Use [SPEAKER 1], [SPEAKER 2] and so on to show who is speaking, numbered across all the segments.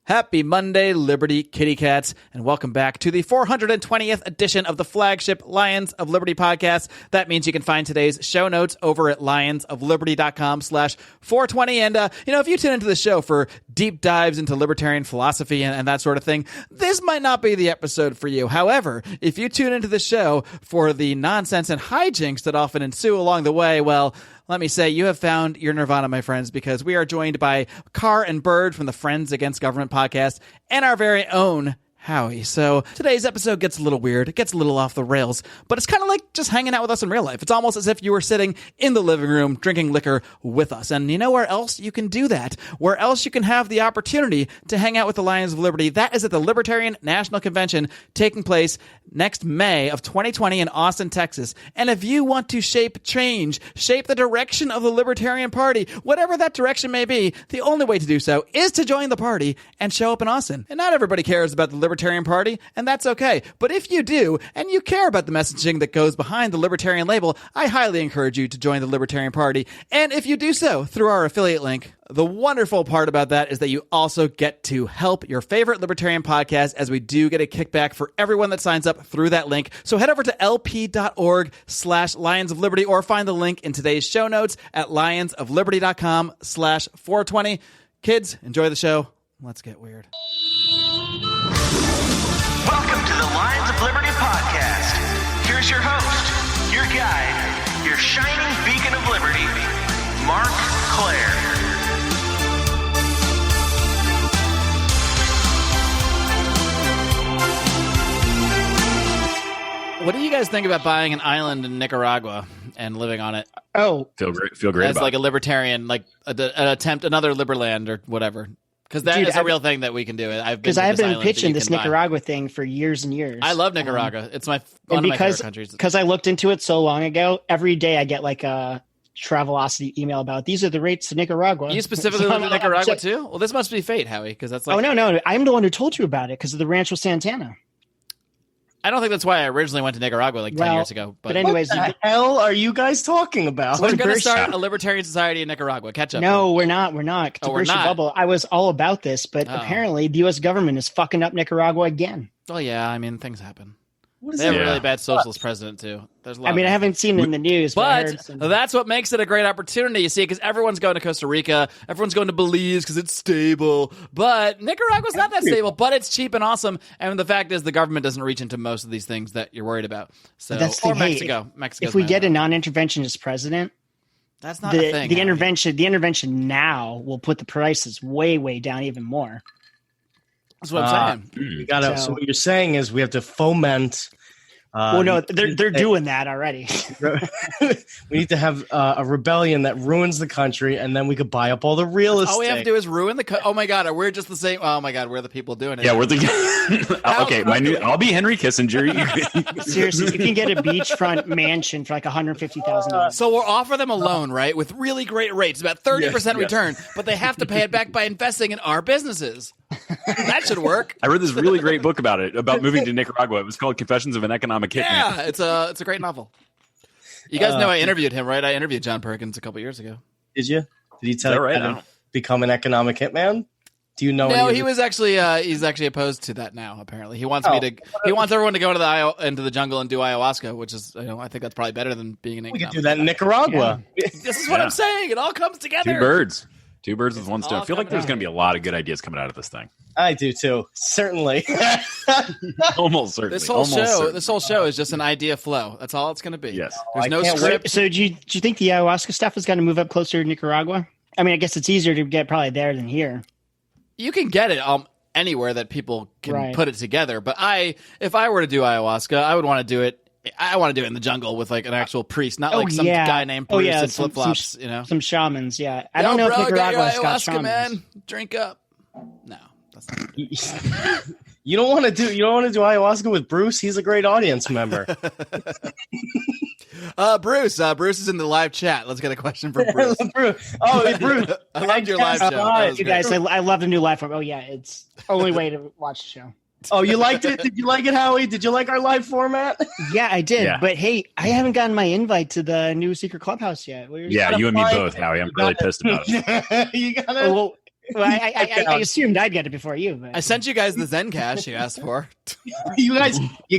[SPEAKER 1] Happy Monday, Liberty Kitty Cats, and welcome back to the 420th edition of the flagship Lions of Liberty podcast. That means you can find today's show notes over at lionsofliberty.com/420. And, if you tune into the show for deep dives into libertarian philosophy and that sort of thing, this might not be the episode for you. However, if you tune into the show for the nonsense and hijinks that often ensue along the way, well, let me say, you have found your nirvana, my friends, because we are joined by Carr and Bird from the Friends Against Government podcast and our very own Howie. So today's episode gets a little weird. It gets a little off the rails, but it's kind of like just hanging out with us in real life. It's almost as if you were sitting in the living room drinking liquor with us. And you know where else you can do that? Where else you can have the opportunity to hang out with the Lions of Liberty? That is at the Libertarian National Convention taking place next May of 2020 in Austin, Texas. And if you want to shape change, shape the direction of the Libertarian Party, whatever that direction may be, the only way to do so is to join the party and show up in Austin. And not everybody cares about the Libertarian Party, and that's okay. But if you do, and you care about the messaging that goes behind the Libertarian label, I highly encourage you to join the Libertarian Party. And if you do so through our affiliate link, the wonderful part about that is that you also get to help your favorite Libertarian podcast, as we do get a kickback for everyone that signs up through that link. So head over to lp.org/Lions of Liberty, or find the link in today's show notes at lionsofliberty.com/420. Kids, enjoy the show. Let's get weird.
[SPEAKER 2] Welcome to the Lions of Liberty podcast. Here's your host, your guide, your shining beacon of liberty, Marc Claire.
[SPEAKER 1] What do you guys think about buying an island in Nicaragua and living on it?
[SPEAKER 3] Oh,
[SPEAKER 4] feel great
[SPEAKER 1] as
[SPEAKER 4] about
[SPEAKER 1] like a libertarian, like an attempt, another Liberland or whatever. Because that is a real thing that we can do. I've been
[SPEAKER 3] pitching this Nicaragua thing for years and years.
[SPEAKER 1] I love Nicaragua. It's one of my favorite countries.
[SPEAKER 3] Because I looked into it so long ago, every day I get like a Travelocity email about these are the rates to Nicaragua.
[SPEAKER 1] You specifically live in Nicaragua too? Well, this must be fate, Howie, because that's like...
[SPEAKER 3] Oh, no. I'm the one who told you about it because of the Rancho Santana.
[SPEAKER 1] I don't think that's why I originally went to Nicaragua like 10 years ago.
[SPEAKER 3] But anyways,
[SPEAKER 5] what the hell are you guys talking about?
[SPEAKER 1] We're going to start a libertarian society in Nicaragua. Catch up.
[SPEAKER 3] No, we're not. We're not.
[SPEAKER 1] Oh, we're not.
[SPEAKER 3] Bubble. I was all about this, but apparently the U.S. government is fucking up Nicaragua again.
[SPEAKER 1] Oh, yeah. I mean, things happen. They have a really bad socialist president, too. There's a lot
[SPEAKER 3] I haven't seen it in the news.
[SPEAKER 1] But that's what makes it a great opportunity, you see, because everyone's going to Costa Rica. Everyone's going to Belize because it's stable. But Nicaragua's not that stable, but it's cheap and awesome. And the fact is the government doesn't reach into most of these things that you're worried about. So, or Mexico.
[SPEAKER 3] If we get a non-interventionist president,
[SPEAKER 1] that's not a thing.
[SPEAKER 3] The intervention now will put the prices way, way down even more.
[SPEAKER 1] That's what I'm
[SPEAKER 5] saying. So what you're saying is we have to foment.
[SPEAKER 3] No, they're doing that already.
[SPEAKER 5] We need to have a rebellion that ruins the country, and then we could buy up all the real estate.
[SPEAKER 1] All we have to do is ruin the. Oh my god, we're just the same. Oh my god, we're the people doing it.
[SPEAKER 4] Yeah, we're the. Okay, I'll be Henry Kissinger.
[SPEAKER 3] Seriously, you can get a beachfront mansion for like $150,000.
[SPEAKER 1] So we'll offer them a loan, right, with really great rates, about 30% return, but they have to pay it back by investing in our businesses. That should work.
[SPEAKER 4] I read this really great book about it, about moving to Nicaragua. It was called Confessions of an Economic Hitman.
[SPEAKER 1] Yeah, it's a great novel. You guys know I interviewed him, right? I interviewed John Perkins a couple years ago.
[SPEAKER 5] Did you? Did he tell you to become an economic hitman? Do you know?
[SPEAKER 1] No, he was actually he's actually opposed to that now. Apparently, he wants he wants everyone to go into the jungle and do ayahuasca, which is I think that's probably better than being an.
[SPEAKER 5] We could do that in Nicaragua.
[SPEAKER 1] Yeah. This is what I'm saying. It all comes together.
[SPEAKER 4] Two birds with one stone. I feel like there's going to be a lot of good ideas coming out of this thing.
[SPEAKER 5] I do too. Certainly.
[SPEAKER 4] Almost certainly.
[SPEAKER 1] This whole show is just an idea flow. That's all it's going to be.
[SPEAKER 4] Yes.
[SPEAKER 1] There's no script.
[SPEAKER 3] So do you think the ayahuasca stuff is going to move up closer to Nicaragua? I mean, I guess it's easier to get probably there than here.
[SPEAKER 1] You can get it anywhere that people can put it together. But if I were to do ayahuasca, I would want to do it. I want to do it in the jungle with like an actual priest, not like some guy named Bruce in flip flops.
[SPEAKER 3] Some shamans. Yeah, I don't know if Nicaragua's got shamans.
[SPEAKER 1] Man, drink up. No, that's not.
[SPEAKER 5] You don't want to do ayahuasca with Bruce. He's a great audience member.
[SPEAKER 1] Bruce is in the live chat. Let's get a question from Bruce.
[SPEAKER 5] Bruce. Bruce.
[SPEAKER 1] I loved your live show.
[SPEAKER 3] You guys, I love the new live form. Oh yeah, it's the only way to watch the show.
[SPEAKER 5] Oh, you liked it? Did you like it, Howie? Did you like our live format?
[SPEAKER 3] Yeah, I did. Yeah. But hey, I haven't gotten my invite to the new secret clubhouse yet.
[SPEAKER 4] Yeah, you and me both, Howie. I'm really pissed about it.
[SPEAKER 5] You gotta.
[SPEAKER 3] Well, I assumed I'd get it before you. But.
[SPEAKER 1] I sent you guys the Zencash you asked for.
[SPEAKER 5] You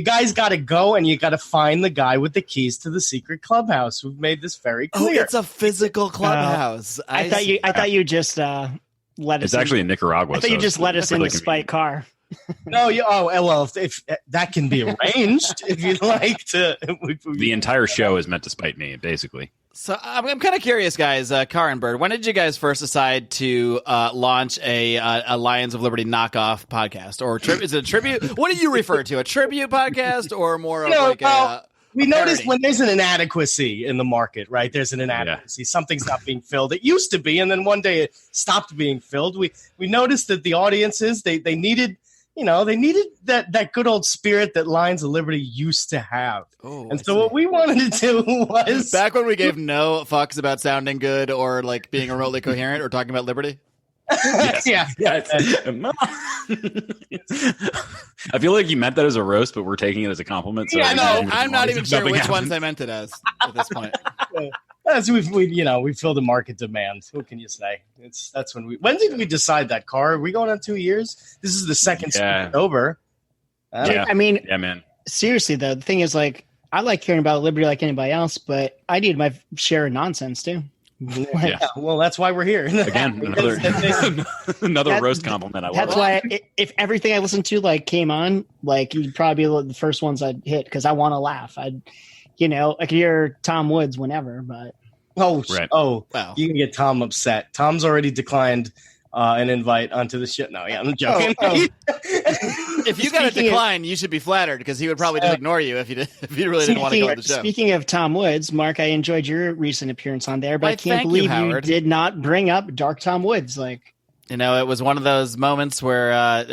[SPEAKER 5] guys got to go and you got to find the guy with the keys to the secret clubhouse. We've made this very clear.
[SPEAKER 1] Oh, it's a physical clubhouse.
[SPEAKER 3] I thought you just let us.
[SPEAKER 4] It's actually in Nicaragua.
[SPEAKER 3] I thought you just let us in the Spike car.
[SPEAKER 5] No, well, if that can be arranged, if you'd like to.
[SPEAKER 4] The entire show is meant to spite me, basically.
[SPEAKER 1] So I'm kind of curious, guys. Car and Bird, when did you guys first decide to launch a Lions of Liberty knockoff podcast? Or is it a tribute? What do you refer to? A tribute podcast or more of
[SPEAKER 5] we noticed when there's an inadequacy in the market, right? There's an inadequacy. Yeah. Something's not being filled. It used to be, and then one day it stopped being filled. We noticed that the audiences, they needed that good old spirit that Lions of Liberty used to have.
[SPEAKER 1] Oh,
[SPEAKER 5] and so what we wanted to do was...
[SPEAKER 1] Back when we gave no fucks about sounding good or like being remotely coherent or talking about liberty?
[SPEAKER 5] Yeah.
[SPEAKER 4] I feel like you meant that as a roast, but we're taking it as a compliment. So
[SPEAKER 1] I'm not even sure which ones I meant it as at this point.
[SPEAKER 5] As we filled a market demand. What can you say? When did we decide that, Car? Are we going on 2 years? This is the second October.
[SPEAKER 3] I mean,
[SPEAKER 4] yeah, man.
[SPEAKER 3] Seriously though, the thing is, like, I like hearing about liberty like anybody else, but I need my share of nonsense too.
[SPEAKER 5] Yeah. Well, that's why we're here.
[SPEAKER 4] Again, another roast compliment.
[SPEAKER 3] That's why if everything I listened to like came on, like you'd probably be the first ones I'd hit because I want to laugh. I could hear Tom Woods whenever, but
[SPEAKER 5] wow. You can get Tom upset. Tom's already declined an invite onto the shit. No, yeah, I'm joking.
[SPEAKER 1] If you got a decline, you should be flattered because he would probably just ignore you if you really didn't want to go on the show. Speaking
[SPEAKER 3] of Tom Woods, Mark, I enjoyed your recent appearance on there, but I can't believe you did not bring up Dark Tom Woods. Like,
[SPEAKER 1] it was one of those moments where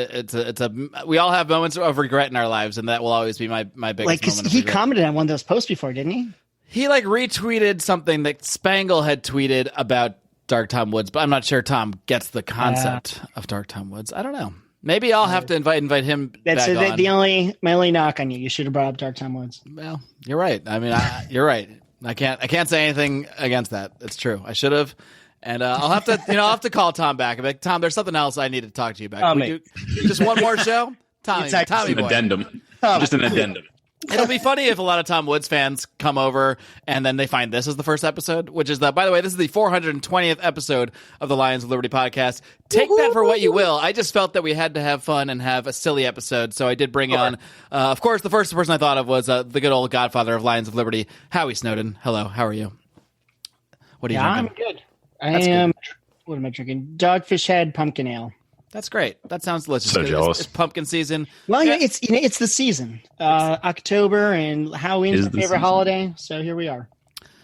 [SPEAKER 1] we all have moments of regret in our lives, and that will always be my biggest moment.
[SPEAKER 3] He commented on one of those posts before, didn't he?
[SPEAKER 1] He retweeted something that Spangle had tweeted about Dark Tom Woods, but I'm not sure Tom gets the concept of Dark Tom Woods. I don't know. Maybe I'll have to invite him. That's back on.
[SPEAKER 3] My only knock on you. You should have brought up Dark Tom Woods.
[SPEAKER 1] Well, you're right. I mean, you're right. I can't say anything against that. It's true. I should have, and I'll have to call Tom back. I'm like, Tom, there's something else I need to talk to you about. Just one more show, Tommy boy.
[SPEAKER 4] Addendum. Just an addendum.
[SPEAKER 1] It'll be funny if a lot of Tom Woods fans come over and then they find this as the first episode, which is by the way, this is the 420th episode of the Lions of Liberty podcast. Take that for what you will. I just felt that we had to have fun and have a silly episode. So I did bring on, of course, the first person I thought of was the good old godfather of Lions of Liberty, Howie Snowden. Hello. How are you? What are you drinking?
[SPEAKER 3] I'm good. Good. What am I drinking? Dogfish Head Pumpkin Ale.
[SPEAKER 1] That's great. That sounds delicious.
[SPEAKER 4] So jealous.
[SPEAKER 1] It's pumpkin season.
[SPEAKER 3] Well, yeah, it's the season. October and Halloween's my favorite holiday. So here we are.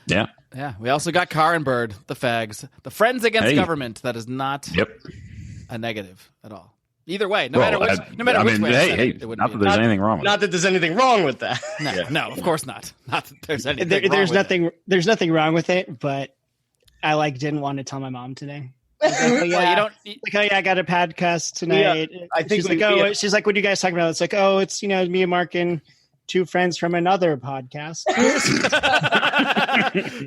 [SPEAKER 4] Yeah.
[SPEAKER 1] Yeah. We also got Car and Bird, the fags, the friends against government. That is not a negative at all. Either way, no matter which way.
[SPEAKER 4] Not that there's anything wrong with
[SPEAKER 5] Not that there's anything wrong with that.
[SPEAKER 1] No, of course not. Not that there's anything
[SPEAKER 3] There's nothing wrong with it, but I didn't want to tell my mom today. I got a podcast tonight.
[SPEAKER 5] Yeah, I think
[SPEAKER 3] she's like, what are you guys talking about? It's like, it's me and Mark and two friends from another podcast.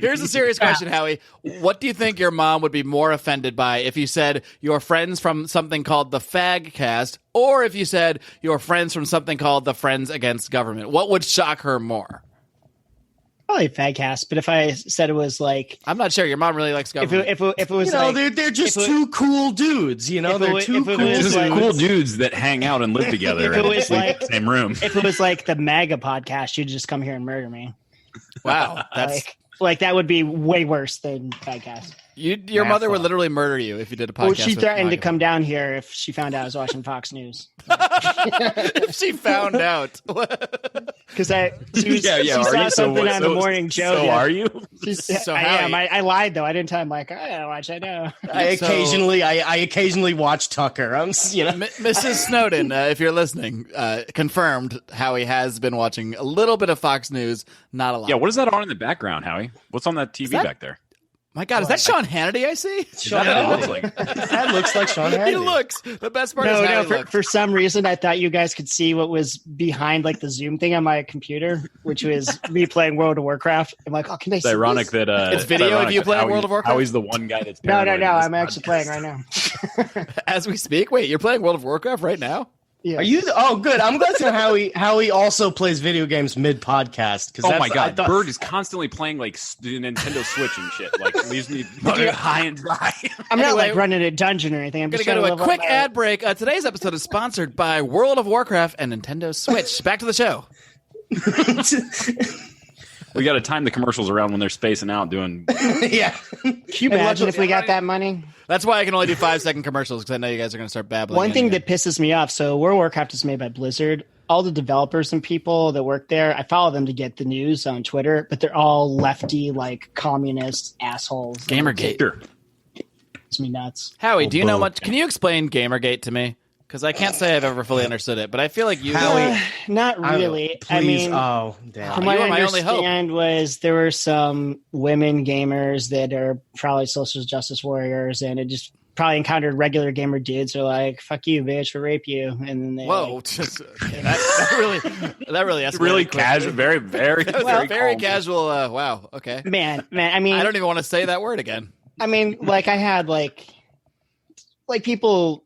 [SPEAKER 1] Here's a serious question, Howie. What do you think your mom would be more offended by if you said your friends from something called the Fag Cast, or if you said your friends from something called the Friends Against Government? What would shock her more?
[SPEAKER 3] Probably Fagcast, but if I said it was like,
[SPEAKER 1] I'm not sure. Your mom really likes government.
[SPEAKER 3] If it was,
[SPEAKER 5] they're just two cool dudes. They're two
[SPEAKER 4] cool dudes that hang out and live together.
[SPEAKER 3] If it was
[SPEAKER 4] like the same room.
[SPEAKER 3] If it was like the MAGA podcast, you'd just come here and murder me.
[SPEAKER 1] Wow, that's
[SPEAKER 3] like that would be way worse than Fagcast.
[SPEAKER 1] Your mother would literally murder you if you did a podcast.
[SPEAKER 3] Well, she threatened to come down here if she found out I was watching Fox News.
[SPEAKER 1] If she found out,
[SPEAKER 3] because she saw something on the morning show.
[SPEAKER 4] So are you?
[SPEAKER 3] I am. I lied though. I didn't tell him. Like, I don't watch. I know.
[SPEAKER 5] I occasionally watch Tucker.
[SPEAKER 1] Mrs. Snowden, if you're listening, confirmed Howie has been watching a little bit of Fox News, not a lot.
[SPEAKER 4] Yeah, what is that on in the background, Howie? What's on that TV back there?
[SPEAKER 1] My God, is that Sean Hannity I see?
[SPEAKER 5] That looks like Sean Hannity.
[SPEAKER 1] He looks. The best part is how he looks.
[SPEAKER 3] For some reason, I thought you guys could see what was behind like the Zoom thing on my computer, which was me playing World of Warcraft. I'm like, oh, can I see
[SPEAKER 4] ironic
[SPEAKER 3] this?
[SPEAKER 4] that
[SPEAKER 1] it's video of you playing World of Warcraft?
[SPEAKER 4] Howie's the one guy that's
[SPEAKER 3] No. I'm actually playing right now.
[SPEAKER 1] As we speak? Wait, you're playing World of Warcraft right now?
[SPEAKER 3] Yeah.
[SPEAKER 5] Are you? Oh, good. I'm glad to know Howie also plays video games mid podcast.
[SPEAKER 4] Oh my God, Bird is constantly playing like the Nintendo Switch and shit. Like leaves me high and dry.
[SPEAKER 3] I'm not like running a dungeon or anything. I'm
[SPEAKER 1] going
[SPEAKER 3] just
[SPEAKER 1] to go to a quick
[SPEAKER 3] my...
[SPEAKER 1] ad break. Today's episode is sponsored by World of Warcraft and Nintendo Switch. Back to the show.
[SPEAKER 4] We got to time the commercials around when they're spacing out doing.
[SPEAKER 5] Yeah.
[SPEAKER 3] Can you imagine if we got that money?
[SPEAKER 1] That's why I can only do 5-second commercials, because I know you guys are going to start babbling.
[SPEAKER 3] One thing that pisses me off, so World of Warcraft is made by Blizzard. All the developers and people that work there, I follow them to get the news on Twitter, but they're all lefty, like communist assholes.
[SPEAKER 1] Gamergate.
[SPEAKER 4] Sure.
[SPEAKER 3] It's me nuts.
[SPEAKER 1] Howie, do you know much? Can you explain Gamergate to me? Because I can't say I've ever fully understood it, but I feel like you know.
[SPEAKER 3] Not really.
[SPEAKER 5] Please.
[SPEAKER 3] From
[SPEAKER 1] You
[SPEAKER 3] what
[SPEAKER 1] are
[SPEAKER 3] I
[SPEAKER 1] my only hope.
[SPEAKER 3] understand was there were some women gamers that are probably social justice warriors, and it just probably encountered regular gamer dudes who are like, fuck you, bitch, we'll rape you. And then they
[SPEAKER 1] Whoa. That really escalated
[SPEAKER 4] Really
[SPEAKER 1] quickly.
[SPEAKER 4] casual, very
[SPEAKER 1] Very
[SPEAKER 4] calm.
[SPEAKER 1] casual. Wow. Okay.
[SPEAKER 3] Man, I mean,
[SPEAKER 1] I don't even want to say that word again.
[SPEAKER 3] I mean, like I had like people.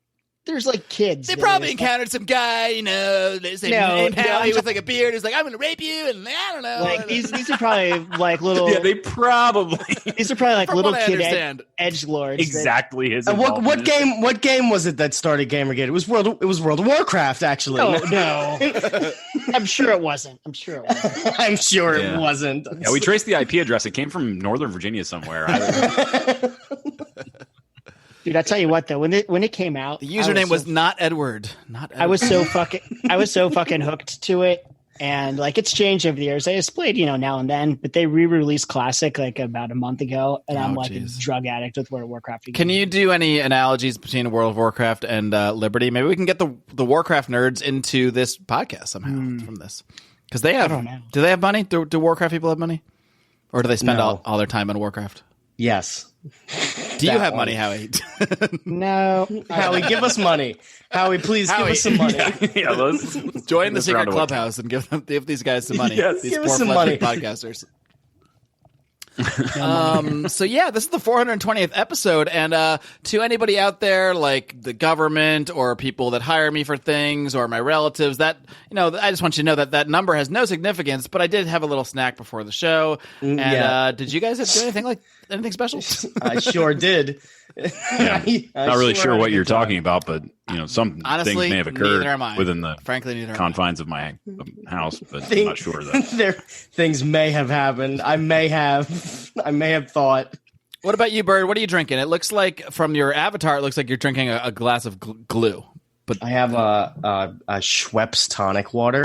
[SPEAKER 3] There's like kids.
[SPEAKER 1] They
[SPEAKER 3] that
[SPEAKER 1] probably
[SPEAKER 3] are just,
[SPEAKER 1] encountered some guy, named Howie with like a beard who's like, I'm going to rape you, and I don't know.
[SPEAKER 3] like these are probably like little.
[SPEAKER 4] Yeah, they probably.
[SPEAKER 3] These are probably like
[SPEAKER 1] From
[SPEAKER 3] little
[SPEAKER 1] what I
[SPEAKER 3] kid
[SPEAKER 1] understand.
[SPEAKER 3] edgelords.
[SPEAKER 4] Exactly his.
[SPEAKER 5] What game was it that started Gamergate? It was World of Warcraft, actually.
[SPEAKER 3] Oh no, I'm sure it wasn't.
[SPEAKER 5] I'm sure it wasn't.
[SPEAKER 4] Yeah, we traced the IP address. It came from Northern Virginia somewhere.
[SPEAKER 3] Dude, I tell you what though, when it came out,
[SPEAKER 1] The username was not Edward. Not Edward.
[SPEAKER 3] I was so fucking hooked to it, and like it's changed over the years. I just played, now and then, but they re-released Classic like about a month ago, and I'm like a drug addict with World of Warcraft.
[SPEAKER 1] Can you do any analogies between World of Warcraft and Liberty? Maybe we can get the Warcraft nerds into this podcast somehow from this, because they have.
[SPEAKER 3] I don't know.
[SPEAKER 1] Do they have money? Do Warcraft people have money, or do they spend
[SPEAKER 5] No.
[SPEAKER 1] all their time on Warcraft?
[SPEAKER 5] Yes.
[SPEAKER 1] Do you have money, Howie?
[SPEAKER 3] No,
[SPEAKER 5] Howie, give us money. Howie, please give us some money.
[SPEAKER 4] Yeah, let's
[SPEAKER 1] Join the
[SPEAKER 4] this
[SPEAKER 1] secret
[SPEAKER 4] round of
[SPEAKER 1] clubhouse and give these guys some money.
[SPEAKER 5] Yes,
[SPEAKER 1] these
[SPEAKER 5] give
[SPEAKER 1] poor
[SPEAKER 5] us some
[SPEAKER 1] fledgling
[SPEAKER 5] money.
[SPEAKER 1] podcasters. So yeah, this is the 420th episode, and to anybody out there, like the government or people that hire me for things or my relatives, that I just want you to know that number has no significance. But I did have a little snack before the show, and did you guys do anything special?
[SPEAKER 5] I sure did.
[SPEAKER 4] Yeah. Not really sure what you're talking about, but some
[SPEAKER 1] Honestly,
[SPEAKER 4] things may have
[SPEAKER 1] neither am
[SPEAKER 4] occurred
[SPEAKER 1] I.
[SPEAKER 4] within the
[SPEAKER 1] Frankly, neither am I.
[SPEAKER 4] confines of my house, but I'm not sure though.
[SPEAKER 5] Things may have happened. I may have thought.
[SPEAKER 1] What about you, Bird? What are you drinking? It looks like from your avatar, it looks like you're drinking a glass of glue. But
[SPEAKER 5] I have a Schweppes tonic water,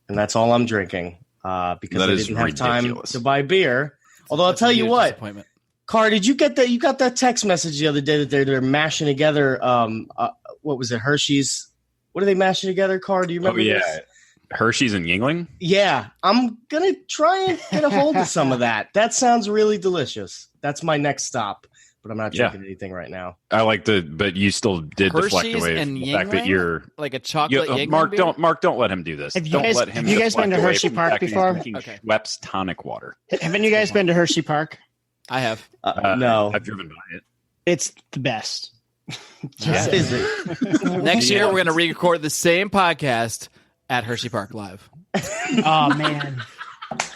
[SPEAKER 5] and that's all I'm drinking because
[SPEAKER 4] That
[SPEAKER 5] I
[SPEAKER 4] is
[SPEAKER 5] didn't have time
[SPEAKER 4] ridiculous.
[SPEAKER 5] to buy beer. Although I'll tell you what,
[SPEAKER 1] disappointment.
[SPEAKER 5] Car, did you get that? You got that text message the other day that they're mashing together. What was it? Hershey's. What are they mashing together? Car, do you remember? This?
[SPEAKER 4] Hershey's and Yingling.
[SPEAKER 5] Yeah, I'm gonna try and get a hold of some of that. That sounds really delicious. That's my next stop, but I'm not drinking anything right now.
[SPEAKER 4] I like but you still did deflect
[SPEAKER 1] Hershey's
[SPEAKER 4] away
[SPEAKER 1] and
[SPEAKER 4] from the fact that
[SPEAKER 1] Yingling?
[SPEAKER 4] you're.
[SPEAKER 1] Like a chocolate Yingling
[SPEAKER 4] Mark,
[SPEAKER 1] beer?
[SPEAKER 4] don't let him do this.
[SPEAKER 3] Have you
[SPEAKER 4] Don't
[SPEAKER 3] guys-
[SPEAKER 4] let him.
[SPEAKER 3] have you guys been
[SPEAKER 4] deflect
[SPEAKER 3] to
[SPEAKER 4] away
[SPEAKER 3] Hershey
[SPEAKER 4] from the
[SPEAKER 3] Park
[SPEAKER 4] fact that he's
[SPEAKER 3] before?
[SPEAKER 4] drinking
[SPEAKER 1] Okay.
[SPEAKER 4] Schweppes tonic water.
[SPEAKER 3] haven't you guys been to Hershey Park?
[SPEAKER 1] I have.
[SPEAKER 5] No,
[SPEAKER 4] I've driven by it.
[SPEAKER 3] It's the best.
[SPEAKER 5] Just is it?
[SPEAKER 1] Next year, we're going to re-record the same podcast at Hershey Park Live.
[SPEAKER 3] Oh man,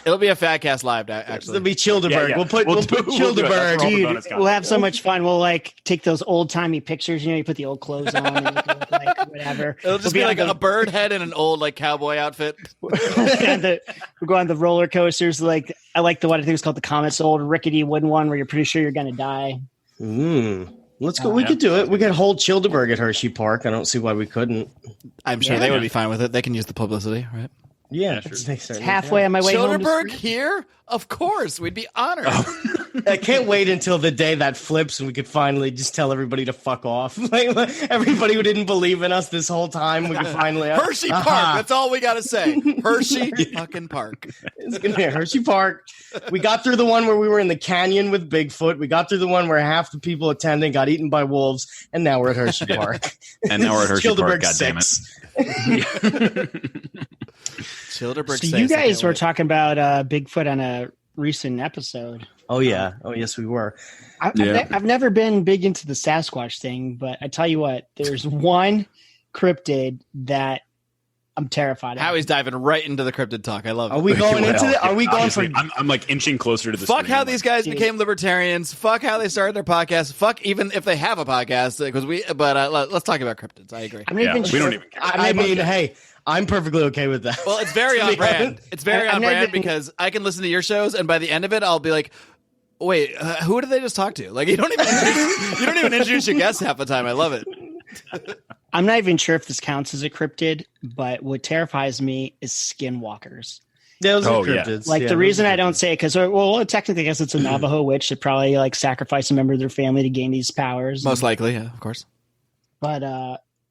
[SPEAKER 1] It'll be a Fat Cast Live,
[SPEAKER 5] It'll
[SPEAKER 1] actually.
[SPEAKER 5] be Childeberg.
[SPEAKER 4] Yeah.
[SPEAKER 5] We'll put
[SPEAKER 4] We'll do it.
[SPEAKER 5] Childeberg.
[SPEAKER 4] That's
[SPEAKER 3] dude,
[SPEAKER 4] bonus content.
[SPEAKER 3] we'll have so much fun. We'll like take those old timey pictures. You put the old clothes on, and you can look like whatever.
[SPEAKER 1] It'll just
[SPEAKER 3] We'll
[SPEAKER 1] be like
[SPEAKER 3] on
[SPEAKER 1] a bird head and an old cowboy outfit.
[SPEAKER 3] we'll go on the roller coasters. Like I like the one I think it's called the Comet's old rickety wooden one where you're pretty sure you're gonna die.
[SPEAKER 5] Let's go. We could do it. We could hold Childeberg at Hershey Park. I don't see why we couldn't.
[SPEAKER 1] I'm sure they would be fine with it. They can use the publicity, right?
[SPEAKER 5] Yeah,
[SPEAKER 3] It's halfway on my way home. to
[SPEAKER 1] Childerberg
[SPEAKER 3] Spring.
[SPEAKER 1] here? Of course. We'd be honored.
[SPEAKER 5] I can't wait until the day that flips and we could finally just tell everybody to fuck off. Like, everybody who didn't believe in us this whole time, we can finally
[SPEAKER 1] Hershey Park. That's all we gotta say. Hershey fucking Park.
[SPEAKER 5] It's gonna be Hershey Park. We got through the one where we were in the canyon with Bigfoot. We got through the one where half the people attending got eaten by wolves, and now we're at Hershey Park.
[SPEAKER 4] And now we're at Hershey Park. God damn it.
[SPEAKER 1] Childerberg.
[SPEAKER 3] So you guys were talking about Bigfoot on a recent episode.
[SPEAKER 5] Oh yeah. Oh yes, we were.
[SPEAKER 3] I've never been big into the Sasquatch thing, but I tell you what, there's one cryptid that I'm terrified of.
[SPEAKER 1] Howie's diving right into the cryptid talk. I love it.
[SPEAKER 5] Are we going into it? Are we going for?
[SPEAKER 4] I'm like inching closer to the
[SPEAKER 1] Fuck
[SPEAKER 4] screen.
[SPEAKER 1] how these guys became libertarians. Fuck how they started their podcast. Fuck even if they have a podcast, because we. But let's talk about cryptids. I agree.
[SPEAKER 3] I'm not even
[SPEAKER 4] we don't even care.
[SPEAKER 5] I mean, hey, I'm perfectly okay with that.
[SPEAKER 1] Well, it's very on brand. It's very on brand because I can listen to your shows, and by the end of it, I'll be like, "Wait, who did they just talk to?" Like you don't even introduce your guests half the time. I love it.
[SPEAKER 3] I'm not even sure if this counts as a cryptid, but what terrifies me is skinwalkers.
[SPEAKER 5] Those are cryptids.
[SPEAKER 3] Like the reason I don't say it because, well, technically, I guess it's a Navajo witch that probably like sacrificed a member of their family to gain these powers.
[SPEAKER 1] Most likely, yeah, of course.
[SPEAKER 3] But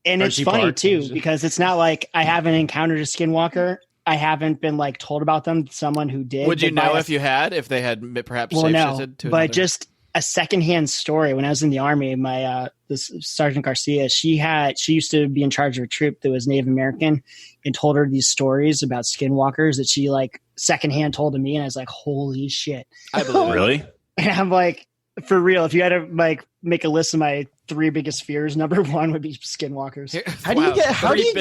[SPEAKER 3] and it's funny too because it's not like I haven't encountered a skinwalker. I haven't been like told about them. Someone who did.
[SPEAKER 1] Would you know if you had? If they had perhaps shapeshifted to
[SPEAKER 3] another? Just a secondhand story. When I was in the Army, my this Sergeant Garcia, she used to be in charge of a troop that was Native American, and told her these stories about skinwalkers that she like secondhand told to me, and I was like, holy shit!
[SPEAKER 1] I believe
[SPEAKER 4] really.
[SPEAKER 3] And I'm like, for real. If you had to like make a list of my 3 biggest fears, number 1 would be skinwalkers.
[SPEAKER 5] How do you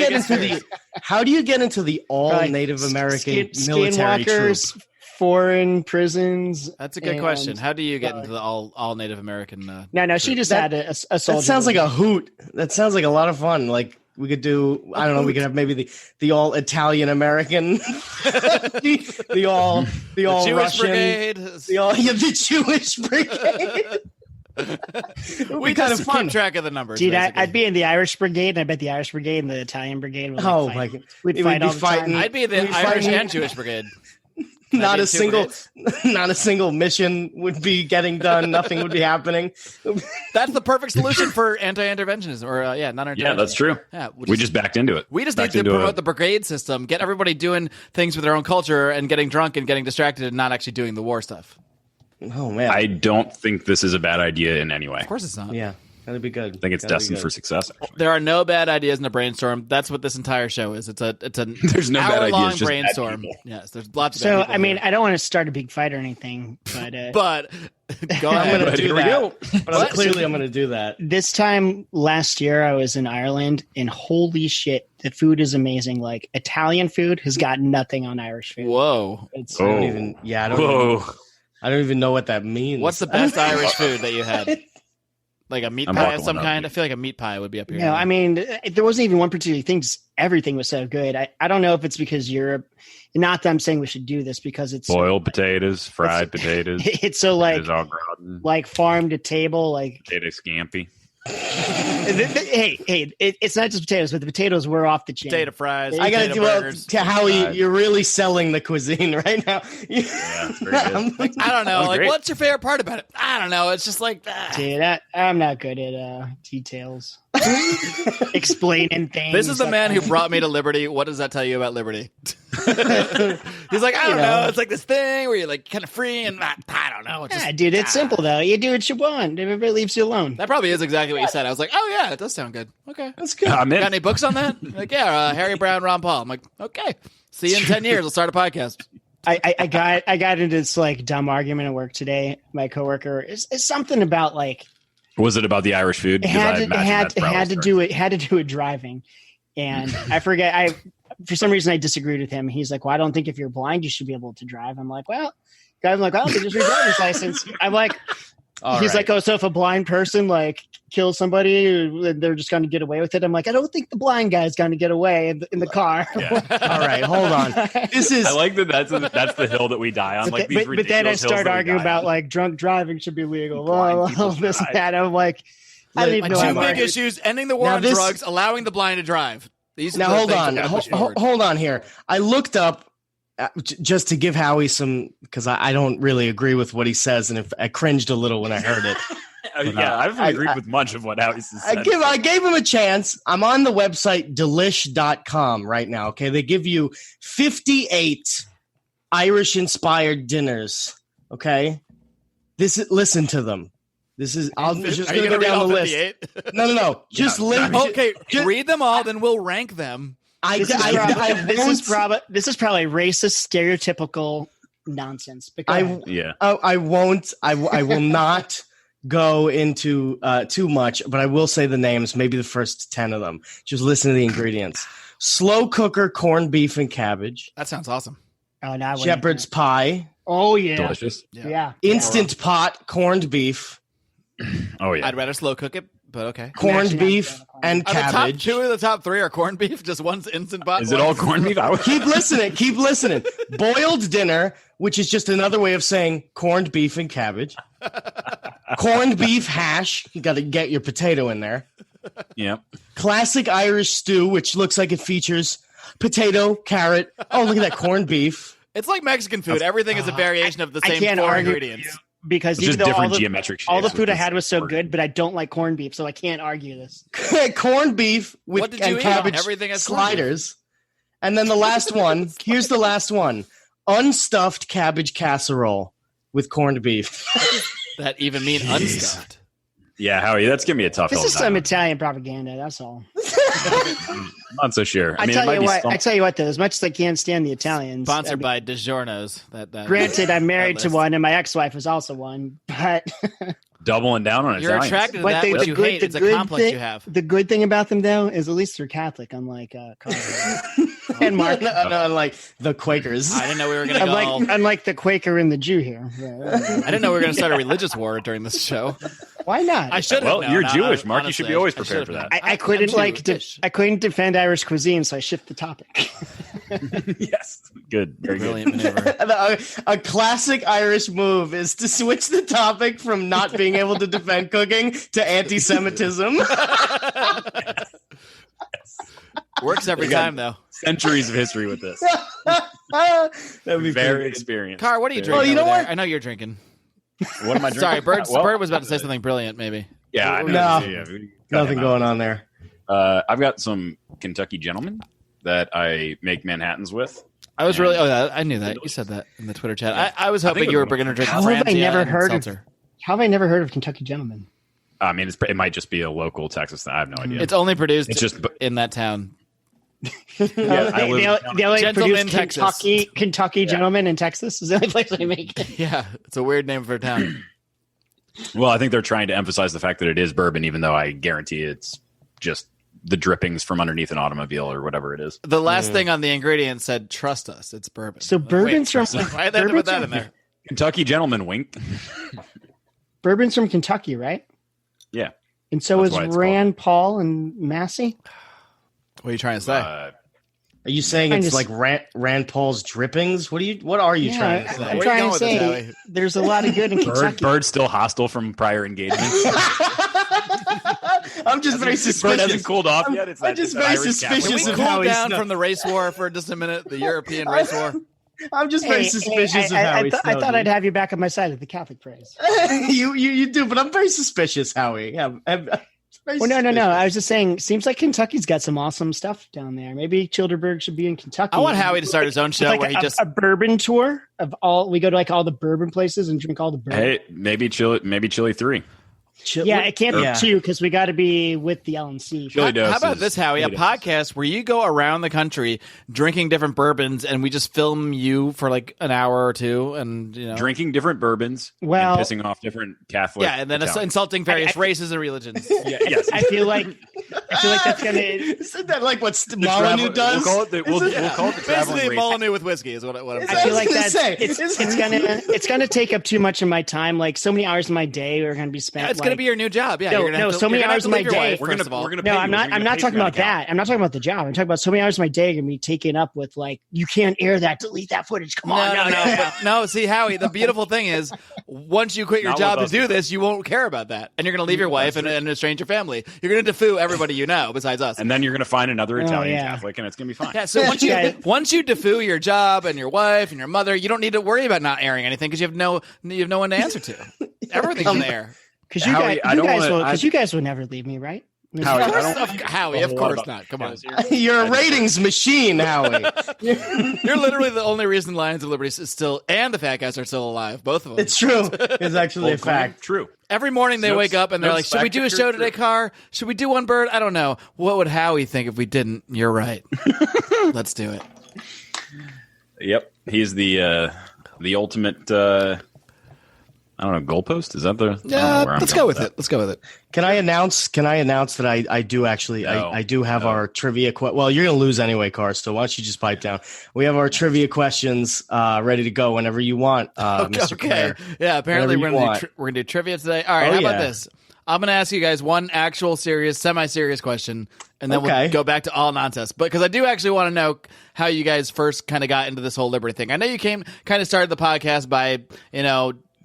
[SPEAKER 5] get into the all Native American military
[SPEAKER 3] skinwalkers?
[SPEAKER 5] troop?
[SPEAKER 3] Foreign prisons.
[SPEAKER 1] That's a good question. How do you get into the all Native American?
[SPEAKER 3] No, she just had a soldier.
[SPEAKER 5] That sounds like a hoot. That sounds like a lot of fun. Like we could do. I don't know. We could have maybe the all Italian American, the all
[SPEAKER 1] Jewish
[SPEAKER 5] Russian
[SPEAKER 1] brigade,
[SPEAKER 5] the Jewish brigade.
[SPEAKER 1] We kind of keep track of the numbers.
[SPEAKER 3] Dude, I'd be in the Irish brigade, and I bet the Irish brigade and the Italian brigade would
[SPEAKER 5] my God.
[SPEAKER 3] We'd fight all the time.
[SPEAKER 1] I'd be the Irish and Jewish brigade.
[SPEAKER 5] Not a single mission would be getting done. Nothing would be happening.
[SPEAKER 1] That's the perfect solution for anti-interventionism, or non-intervention.
[SPEAKER 4] Yeah, that's true.
[SPEAKER 1] Yeah,
[SPEAKER 4] we just backed into it.
[SPEAKER 1] We just need to promote the brigade system, get everybody doing things with their own culture, and getting drunk and getting distracted, and not actually doing the war stuff.
[SPEAKER 5] Oh man,
[SPEAKER 4] I don't think this is a bad idea in any way.
[SPEAKER 1] Of course, it's not.
[SPEAKER 5] Yeah. That'd be good.
[SPEAKER 4] I think it's destined for success. Actually.
[SPEAKER 1] There are no bad ideas in a brainstorm. That's what this entire show is. It's a
[SPEAKER 4] there's no bad ideas, just
[SPEAKER 1] brainstorm. Yes, there's lots of bad people.
[SPEAKER 3] I mean, I don't want to start a big fight or anything, but
[SPEAKER 1] go ahead.
[SPEAKER 5] I'm going to do that. But clearly, I'm going to do that.
[SPEAKER 3] This time last year, I was in Ireland, and holy shit, the food is amazing. Like Italian food has got nothing on Irish food.
[SPEAKER 1] Whoa!
[SPEAKER 5] I don't even know what that means.
[SPEAKER 1] What's the best Irish food that you had? Like a meat pie of some kind? I feel like a meat pie would be up here.
[SPEAKER 3] No, I mean, there wasn't even one particular thing. Just everything was so good. I don't know if it's because Europe, not that I'm saying we should do this because it's
[SPEAKER 4] boiled potatoes, fried potatoes.
[SPEAKER 3] It's so like farm to table, like
[SPEAKER 4] potato scampi.
[SPEAKER 3] Hey, it's not just potatoes, but the potatoes were off the chain.
[SPEAKER 1] Potato fries.
[SPEAKER 5] I got to do Howie, you're really selling the cuisine right now.
[SPEAKER 1] Yeah, I don't know. Like, what's your favorite part about it? I don't know. It's just like,
[SPEAKER 3] dude, I'm not good at details. Explaining things.
[SPEAKER 1] This is the man who brought me to Liberty. What does that tell you about Liberty? He's like, I don't know. It's like this thing where you're like kind of free and I don't know.
[SPEAKER 3] Dude, it's simple though. You do what you want. Everybody leaves you alone.
[SPEAKER 1] That probably is exactly what you said. I was like, oh yeah, it does sound good. Okay,
[SPEAKER 5] that's good.
[SPEAKER 1] Got any books on that? Like, yeah, Harry Brown, Ron Paul. I'm like, okay. See you in 10 years. We'll start a podcast.
[SPEAKER 3] I got into this like dumb argument at work today. My coworker is something about like.
[SPEAKER 4] Was it about the Irish food?
[SPEAKER 3] It had to do with driving, and I forget. For some reason I disagreed with him. He's like, "Well, I don't think if you're blind you should be able to drive." I'm like, "Well," I'm like, "Well, they just read driver's license." I'm like, he's like, "Oh, so if a blind person like kills somebody, they're just going to get away with it?" I'm like, "I don't think the blind guy's going to get away in the car."
[SPEAKER 5] Yeah. All right, hold on.
[SPEAKER 4] I like that. That's the hill that we die on. Like these
[SPEAKER 3] but then I start arguing about like drunk driving should be legal. Well, this and that. I'm like, I don't even know.
[SPEAKER 1] Two big issues: ending the war on drugs, allowing the blind to drive.
[SPEAKER 5] Hold on here. I looked up just to give Howie some, because I don't really agree with what he says, and if I cringed a little when I heard it.
[SPEAKER 4] I haven't agreed with much of what Howie said.
[SPEAKER 5] I gave him a chance. I'm on the website delish.com right now. Okay, they give you 58 Irish-inspired dinners. Okay, listen to them. This is. I'm just going to go down the list. No. Just
[SPEAKER 1] okay, read them all, then we'll rank them.
[SPEAKER 3] This is probably racist, stereotypical nonsense.
[SPEAKER 5] I won't. I will not go into too much, but I will say the names. Maybe the first 10 of them. Just listen to the ingredients: slow cooker corned beef and cabbage.
[SPEAKER 1] That sounds awesome.
[SPEAKER 3] Oh, now
[SPEAKER 5] shepherd's pie.
[SPEAKER 3] Oh yeah,
[SPEAKER 4] delicious.
[SPEAKER 3] Yeah.
[SPEAKER 5] Instant pot corned beef.
[SPEAKER 4] Oh yeah.
[SPEAKER 1] I'd rather slow cook it, but okay.
[SPEAKER 5] Corned beef and cabbage.
[SPEAKER 1] Two of the top three are corned beef. Just one's instant pot.
[SPEAKER 4] Is it all corned beef?
[SPEAKER 5] Keep listening. Boiled dinner, which is just another way of saying corned beef and cabbage. Corned beef hash. You got to get your potato in there.
[SPEAKER 4] Yep.
[SPEAKER 5] Classic Irish stew, which looks like it features potato, carrot. Oh, look at that corned beef.
[SPEAKER 1] It's like Mexican food. Everything is a variation of the same four ingredients.
[SPEAKER 3] Because
[SPEAKER 4] even
[SPEAKER 3] though
[SPEAKER 4] all
[SPEAKER 3] the food I had was so good, but I don't like corned beef, so I can't argue this.
[SPEAKER 5] Corned beef with cabbage
[SPEAKER 1] everything has
[SPEAKER 5] sliders. And then the last one, here's the last one. Unstuffed cabbage casserole with corned beef.
[SPEAKER 1] That even mean unstuffed?
[SPEAKER 4] Yeah, Howie, that's giving me a tough.
[SPEAKER 3] This is some Italian propaganda. That's all.
[SPEAKER 4] I'm not so sure.
[SPEAKER 3] I tell you what, though, as much as I can't stand the Italians,
[SPEAKER 1] sponsored by DiGiorno's.
[SPEAKER 3] Granted, I'm married to one, and my ex-wife is also one. But
[SPEAKER 4] doubling down on
[SPEAKER 1] you're
[SPEAKER 4] Italians.
[SPEAKER 1] attracted to that, which you hate. It's a complex you have.
[SPEAKER 3] The good thing about them, though, is at least they're Catholic, unlike and Marc.
[SPEAKER 5] Unlike the Quakers.
[SPEAKER 1] I didn't know we were going to go.
[SPEAKER 3] Unlike the Quaker and the Jew here.
[SPEAKER 1] I didn't know we were going to start a religious war during this show.
[SPEAKER 3] Why not?
[SPEAKER 1] I should have.
[SPEAKER 4] Well, you're Jewish, Marc. You should be always prepared for that.
[SPEAKER 3] I couldn't defend Irish cuisine, so I shift the topic.
[SPEAKER 4] Yes, good, very
[SPEAKER 1] brilliant maneuver.
[SPEAKER 5] A classic Irish move is to switch the topic from not being able to defend cooking to anti-Semitism.
[SPEAKER 1] Works every time, though.
[SPEAKER 4] Centuries of history with this.
[SPEAKER 5] That'd be
[SPEAKER 4] very experienced.
[SPEAKER 1] Car, what are you drinking?
[SPEAKER 5] Well, you know what?
[SPEAKER 1] I know you're drinking.
[SPEAKER 4] What am I drinking?
[SPEAKER 1] Sorry, Bird was about to say something brilliant, maybe.
[SPEAKER 4] Yeah, I
[SPEAKER 5] know. Nothing going on there.
[SPEAKER 4] I've got some Kentucky Gentlemen that I make Manhattans with.
[SPEAKER 1] I was really. I knew that. You said that in the Twitter chat. I was hoping you were going to drink.
[SPEAKER 3] How have I never heard of Kentucky Gentlemen?
[SPEAKER 4] I mean, it might just be a local Texas thing. I have no idea.
[SPEAKER 1] It's only produced in that town.
[SPEAKER 3] They only
[SPEAKER 1] Gentleman,
[SPEAKER 3] produce Kentucky Gentlemen in Texas. Is the only place they make it.
[SPEAKER 1] Yeah, it's a weird name for a town.
[SPEAKER 4] Well, I think they're trying to emphasize the fact that it is bourbon, even though I guarantee it's just the drippings from underneath an automobile or whatever it is.
[SPEAKER 1] The last thing on the ingredient said, "Trust us, it's bourbon."
[SPEAKER 3] So bourbon's from
[SPEAKER 1] why did they put that in there?
[SPEAKER 4] Kentucky Gentleman,
[SPEAKER 3] Bourbon's from Kentucky, right?
[SPEAKER 4] Yeah.
[SPEAKER 3] And so is Rand Paul and Massey.
[SPEAKER 1] What are you trying to say?
[SPEAKER 5] Are you saying it's like Rand Paul's drippings? What are you trying to say?
[SPEAKER 3] I'm trying to say there's a lot of good in Kentucky.
[SPEAKER 4] Bird's still hostile from prior engagements.
[SPEAKER 5] I'm just very suspicious.
[SPEAKER 4] Bird hasn't cooled off yet.
[SPEAKER 5] I'm just very suspicious
[SPEAKER 1] Can
[SPEAKER 5] of
[SPEAKER 1] we
[SPEAKER 5] how
[SPEAKER 1] cool
[SPEAKER 5] he's
[SPEAKER 1] down from the race war for just a minute? The European race war.
[SPEAKER 5] I'm just very suspicious of Howie.
[SPEAKER 3] I thought I'd have you back on my side of the Catholic praise.
[SPEAKER 5] you do, but I'm very suspicious, Howie. No.
[SPEAKER 3] I was just saying, seems like Kentucky's got some awesome stuff down there. Maybe Childerberg should be in Kentucky.
[SPEAKER 1] I want Howie to start his own show where he just
[SPEAKER 3] a bourbon tour of all. We go to like all the bourbon places and drink all the bourbon.
[SPEAKER 4] Hey, maybe Chili 3.
[SPEAKER 3] It can't be 2 because we got to be with the LNC.
[SPEAKER 1] How about this, Howie? A podcast where you go around the country drinking different bourbons, and we just film you for like an hour or two, and
[SPEAKER 4] drinking different bourbons, and pissing off different Catholic,
[SPEAKER 1] and then insulting various races and religions.
[SPEAKER 3] Yes, I feel like that's gonna.
[SPEAKER 5] Isn't that like what Molyneux does?
[SPEAKER 4] We'll call it the
[SPEAKER 1] basically Molyneux with whiskey is what I'm saying.
[SPEAKER 3] I feel like it's gonna take up too much of my time. Like so many hours of my day are gonna be spent.
[SPEAKER 1] It's going to be your new job. Yeah,
[SPEAKER 3] so many hours of my day.
[SPEAKER 1] We're going to.
[SPEAKER 3] No, I'm not talking about that. I'm not talking about the job. I'm talking about so many hours of my day going to be taken up with like you can't air that, delete that footage. Come on,
[SPEAKER 1] no. See, Howie, the beautiful thing is, once you quit your job to do this, you won't care about that, and you're going to leave your wife and estrange your family. You're going to defoo everybody you know besides us.
[SPEAKER 4] And then you're going to find another Italian
[SPEAKER 3] yeah.
[SPEAKER 4] Catholic, and it's going to be fine.
[SPEAKER 1] Yeah, so once you defoo your job and your wife and your mother, you don't need to worry about not airing anything because you have no one to answer to. Everything's in the air.
[SPEAKER 3] Because
[SPEAKER 4] Howie,
[SPEAKER 3] you guys would never leave me, right?
[SPEAKER 1] Howie, of course not. Come on.
[SPEAKER 5] You're a ratings machine, Howie.
[SPEAKER 1] You're literally the only reason Lions of Liberty is still, and the Fat Guys are still alive. Both of them.
[SPEAKER 5] It's true. It's actually a fact.
[SPEAKER 4] True.
[SPEAKER 1] Every morning they wake up and they're like, should we do a show today, Car? Should we do one bird? I don't know. What would Howie think if we didn't? You're right. Let's do it.
[SPEAKER 4] Yep. He's the ultimate, I don't know, goalpost? Is that the?
[SPEAKER 1] Yeah, let's go with it. Let's go with it.
[SPEAKER 5] Can I announce that I do actually I do have our trivia well, you're gonna lose anyway, Car, so why don't you just pipe down? We have our trivia questions ready to go whenever you want, Mr. Claire.
[SPEAKER 1] Yeah, apparently we're gonna do trivia today. All right, how about this? I'm gonna ask you guys one actual serious, semi-serious question, and then we'll go back to all nonsense. But because I do actually want to know how you guys first kind of got into this whole Liberty thing. I know you kind of started the podcast by,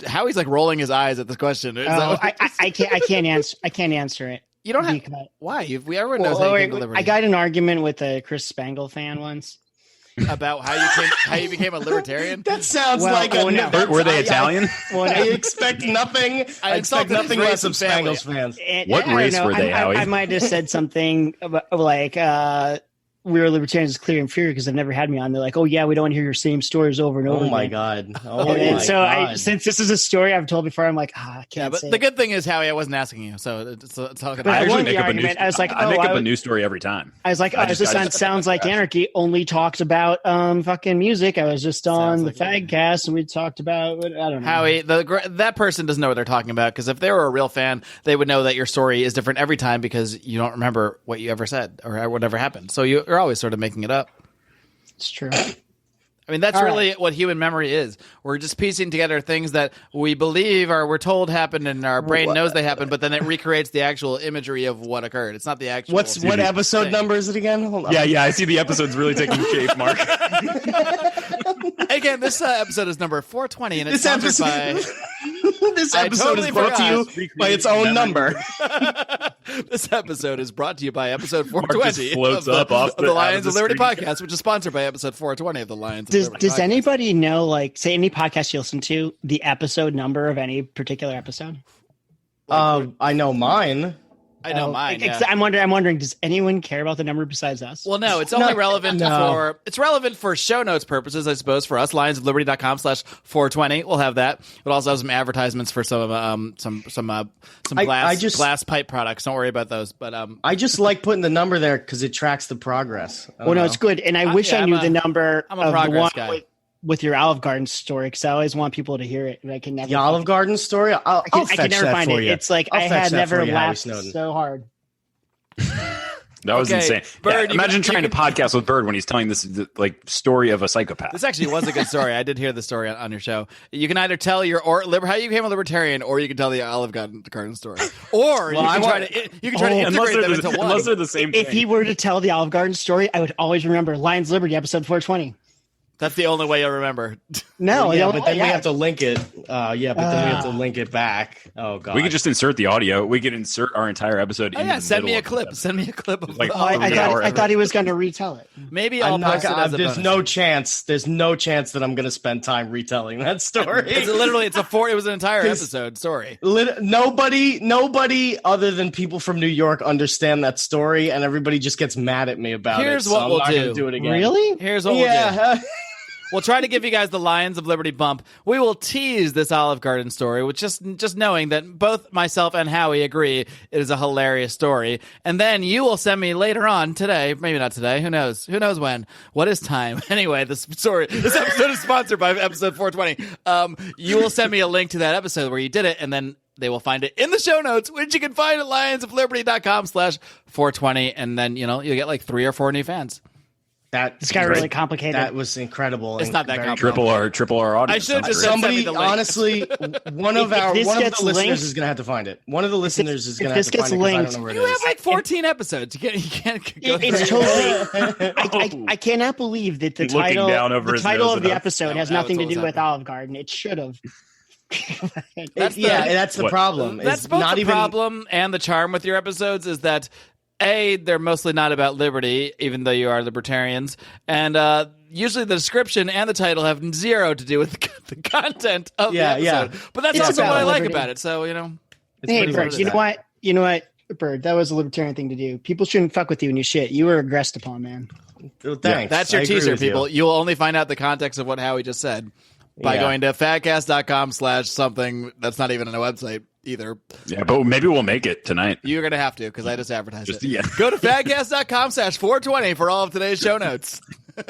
[SPEAKER 1] Howie's like rolling his eyes at this question.
[SPEAKER 3] I can't answer it.
[SPEAKER 1] You don't have why? Everyone knows how you came to Liberty.
[SPEAKER 3] I got an argument with a Chris Spangle fan once
[SPEAKER 1] about how you became a libertarian.
[SPEAKER 5] That sounds
[SPEAKER 4] were they Italian?
[SPEAKER 5] I expect nothing. I expect nothing less of Spangle's fans.
[SPEAKER 4] What race were they, Howie?
[SPEAKER 3] I might have said something about, like. We were libertarians clear and fear because they've never had me on. They're like, oh yeah, we don't want to hear your same stories over and over.
[SPEAKER 5] Oh my
[SPEAKER 3] again.
[SPEAKER 5] God!
[SPEAKER 3] Since this is a story I've told before, I'm like, I can't.
[SPEAKER 1] But the good thing is, Howie, I wasn't asking you, so it's all good.
[SPEAKER 4] I actually make up a new story every time.
[SPEAKER 3] I was like, this sounds like anarchy. Only talks about fucking music. I was just on the Fagcast and we talked about I don't know.
[SPEAKER 1] Howie, that person doesn't know what they're talking about because if they were a real fan, they would know that your story is different every time because you don't remember what you ever said or whatever happened. So you're always sort of making it up.
[SPEAKER 3] It's true.
[SPEAKER 1] I mean, that's really what human memory is. We're just piecing together things that we believe or we're told happened and our brain knows they happened, but then it recreates the actual imagery of what occurred. It's not the actual.
[SPEAKER 5] What episode number is it again? Hold on.
[SPEAKER 4] Yeah. I see the episode's really taking shape, Mark.
[SPEAKER 1] Again, this episode is number 420, and it's sponsored by.
[SPEAKER 5] This episode is brought to you by its own number.
[SPEAKER 1] This episode is brought to you by episode 420
[SPEAKER 4] floats up off
[SPEAKER 1] the Lions of Liberty podcast, which is sponsored by episode 420 of the Lions of Liberty
[SPEAKER 3] Does anybody know, like, say any podcast you listen to, the episode number of any particular episode?
[SPEAKER 5] I know mine.
[SPEAKER 1] I know mine. Yeah.
[SPEAKER 3] I'm wondering, does anyone care about the number besides us?
[SPEAKER 1] Well, no, it's only relevant for show notes purposes, I suppose, for us. lionsofliberty.com/420. We'll have that. We'll also have some advertisements for some glass pipe products. Don't worry about those. But
[SPEAKER 5] I just like putting the number there because it tracks the progress.
[SPEAKER 3] It's good. And I wish I knew the number
[SPEAKER 1] I'm a progress guy.
[SPEAKER 3] With your Olive Garden story, because I always want people to hear it, and I can never.
[SPEAKER 5] The Olive Garden story? I can never find it.
[SPEAKER 3] It's like I had never laughed so hard.
[SPEAKER 4] That was insane. Bird, imagine trying to podcast with Bird when he's telling this story of a psychopath.
[SPEAKER 1] This actually was a good story. I did hear the story on your show. You can either tell how you became a libertarian, or you can tell the Olive Garden story, or you can try to integrate them into one.
[SPEAKER 4] Unless they're the same thing.
[SPEAKER 3] If he were to tell the Olive Garden story, I would always remember Lions Liberty episode 420.
[SPEAKER 1] That's the only way you'll remember.
[SPEAKER 5] No, but then we have to link it. Then we have to link it back. Oh god,
[SPEAKER 4] we could just insert the audio. We could insert our entire episode.
[SPEAKER 1] Send me a clip. Send me a clip of.
[SPEAKER 3] I thought he was going to retell it.
[SPEAKER 1] Maybe I'll post it as a
[SPEAKER 5] There's no chance. There's no chance that I'm going to spend time retelling that story.
[SPEAKER 1] It was an entire episode. Sorry.
[SPEAKER 5] Nobody other than people from New York understand that story, and everybody just gets mad at me about it.
[SPEAKER 1] Here's what we'll
[SPEAKER 5] do it again.
[SPEAKER 3] Really?
[SPEAKER 1] Here's what we'll do. We'll try to give you guys the Lions of Liberty bump. We will tease this Olive Garden story with just knowing that both myself and Howie agree it is a hilarious story. And then you will send me later on today, maybe not today, who knows? Who knows when? What is time? Anyway, this episode is sponsored by episode 420. You will send me a link to that episode where you did it, and then they will find it in the show notes, which you can find at lionsofliberty.com/420. And then, you'll get like 3 or 4 new fans.
[SPEAKER 3] This got really complicated.
[SPEAKER 5] That was incredible.
[SPEAKER 1] It's not that complicated.
[SPEAKER 4] Triple our audience.
[SPEAKER 1] I should have just
[SPEAKER 5] somebody. Honestly, one of the listeners is going to have to find it. One of the listeners is going to have to find it. I don't know where it is.
[SPEAKER 1] You have like 14 episodes. You can't go
[SPEAKER 3] it's totally. I cannot believe that the title of the episode has nothing to do with Olive Garden. It should have.
[SPEAKER 5] That's the problem.
[SPEAKER 1] That's both the problem and the charm with your episodes is that they're mostly not about liberty, even though you are libertarians, and usually the description and the title have zero to do with the content of the episode. Yeah. But that's also what I like about it. So
[SPEAKER 3] hey, Bird, you know what, Bird? That was a libertarian thing to do. People shouldn't fuck with you and your shit. You were aggressed upon, man.
[SPEAKER 5] Well, thanks.
[SPEAKER 1] That's your teaser, people. You'll only find out the context of what Howie just said by going to fadcast.com/something. That's not even on a website either.
[SPEAKER 4] Yeah, but maybe we'll make it tonight.
[SPEAKER 1] You're going to have to, because I just advertised it. Yeah. Go to fadcast.com/420 for all of today's show notes.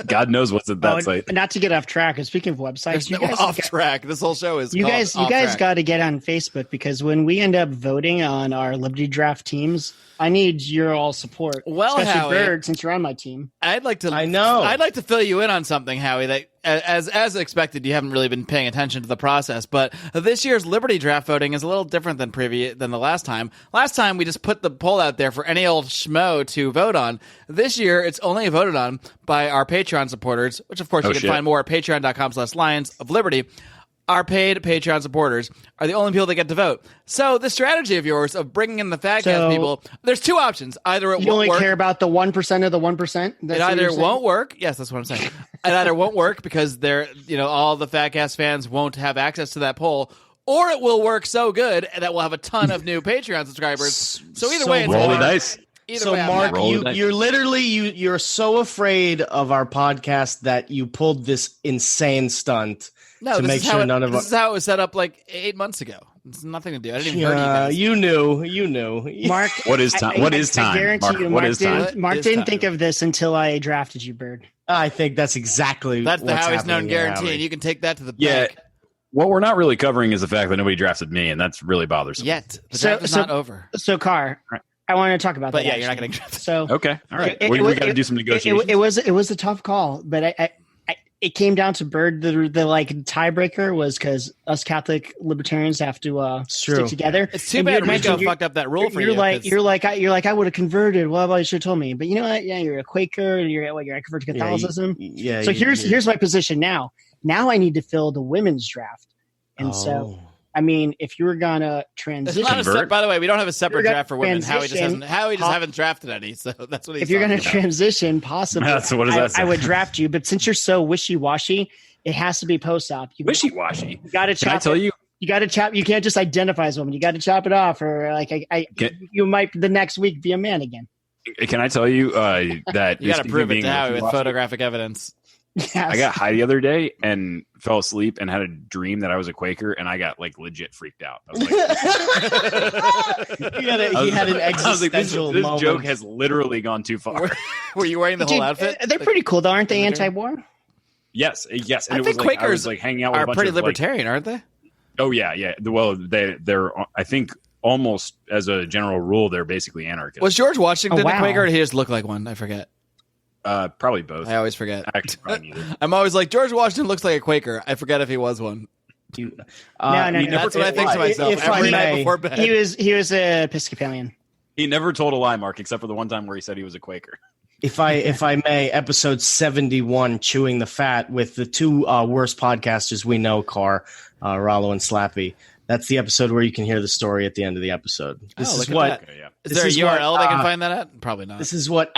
[SPEAKER 4] God knows what's at that site.
[SPEAKER 3] Not to get off track, and speaking of websites,
[SPEAKER 1] you guys off track. This whole show is
[SPEAKER 3] you guys got to get on Facebook, because when we end up voting on our Liberty Draft teams, I need your all support.
[SPEAKER 1] Well,
[SPEAKER 3] especially
[SPEAKER 1] Howie,
[SPEAKER 3] Bird, since you're on my team.
[SPEAKER 1] I'd like to fill you in on something, Howie, that as expected, you haven't really been paying attention to the process, but this year's Liberty Draft voting is a little different than the last time. Last time we just put the poll out there for any old schmo to vote on. This year it's only voted on by our Patreon supporters, which of course you can find more at patreon.com/Lions of Liberty. Our paid Patreon supporters are the only people that get to vote. So the strategy of yours of bringing in the Fadcast people, there's two options. Either it won't work. You only
[SPEAKER 3] care about the 1% of the 1%?
[SPEAKER 1] It either won't work. Yes, that's what I'm saying. It either won't work because all the Fadcast fans won't have access to that poll, or it will work so good that we'll have a ton of new Patreon subscribers. So either way, it's
[SPEAKER 4] roll the dice.
[SPEAKER 5] So Mark, you're so afraid of our podcast that you pulled this insane stunt.
[SPEAKER 1] No, this is how it was set up like 8 months ago. It's nothing to do. I didn't even hear you guys.
[SPEAKER 5] You knew.
[SPEAKER 4] Mark, what is time? What is time?
[SPEAKER 3] I guarantee you, Mark didn't think of this until I drafted you, Bird.
[SPEAKER 5] I think that's exactly
[SPEAKER 1] that's the Howie's known guarantee, and you can take that to the bank.
[SPEAKER 4] What we're not really covering is the fact that nobody drafted me, and that's really bothersome.
[SPEAKER 1] Yet the draft is not over.
[SPEAKER 3] So, Carr, I want to talk about that.
[SPEAKER 1] But you're not getting drafted.
[SPEAKER 3] So
[SPEAKER 4] okay, all right. We got to do some negotiations.
[SPEAKER 3] It was a tough call, but it came down to Bird. The tiebreaker was because us Catholic libertarians have to stick together.
[SPEAKER 1] It's too bad Rico fucked up that rule for you.
[SPEAKER 3] You're like I would have converted. Well, you should have told me. But you know what? Yeah, you're a Quaker. You're converted to Catholicism. So here's my position now. Now I need to fill the women's draft, and so. I mean, if you were gonna transition,
[SPEAKER 1] by the way, we don't have a separate draft for women. Howie just haven't drafted any, so that's what he's.
[SPEAKER 3] If you're gonna transition, possibly,
[SPEAKER 4] what does that say?
[SPEAKER 3] I would draft you, but since you're so wishy-washy, it has to be post-op.
[SPEAKER 4] Wishy-washy.
[SPEAKER 3] You got to chop. Can I tell you? You got to chop. You can't just identify as a woman. You got to chop it off, or you might the next week be a man again.
[SPEAKER 4] Can I tell you that
[SPEAKER 1] you got to prove it to Howie with photographic evidence?
[SPEAKER 3] Yes.
[SPEAKER 4] I got high the other day and fell asleep and had a dream that I was a Quaker, and I got legit freaked out. I was like,
[SPEAKER 5] he had an existential
[SPEAKER 4] this
[SPEAKER 5] moment.
[SPEAKER 4] Joke has literally gone too far.
[SPEAKER 1] Were you wearing the whole outfit?
[SPEAKER 3] They're pretty cool, though, aren't they? Anti-war.
[SPEAKER 4] Yes. And
[SPEAKER 1] I think Quakers
[SPEAKER 4] I was hanging out with
[SPEAKER 1] are
[SPEAKER 4] a bunch
[SPEAKER 1] pretty
[SPEAKER 4] of,
[SPEAKER 1] libertarian, aren't they?
[SPEAKER 4] Oh yeah. Well, they're I think almost as a general rule they're basically anarchists.
[SPEAKER 1] Was George Washington a Quaker, or did he just look like one? I forget.
[SPEAKER 4] Probably both.
[SPEAKER 1] I always forget. I'm always like, George Washington looks like a Quaker. I forget if he was one.
[SPEAKER 3] No.
[SPEAKER 1] That's what I think to myself every night before bed.
[SPEAKER 3] He was a Episcopalian.
[SPEAKER 4] He never told a lie, Mark, except for the one time where he said he was a Quaker.
[SPEAKER 5] If I may, episode 71, Chewing the Fat, with the two worst podcasters we know, Carr, Rollo and Slappy. That's the episode where you can hear the story at the end of the episode. Is there a
[SPEAKER 1] URL they can find that at? Probably not.
[SPEAKER 5] This is what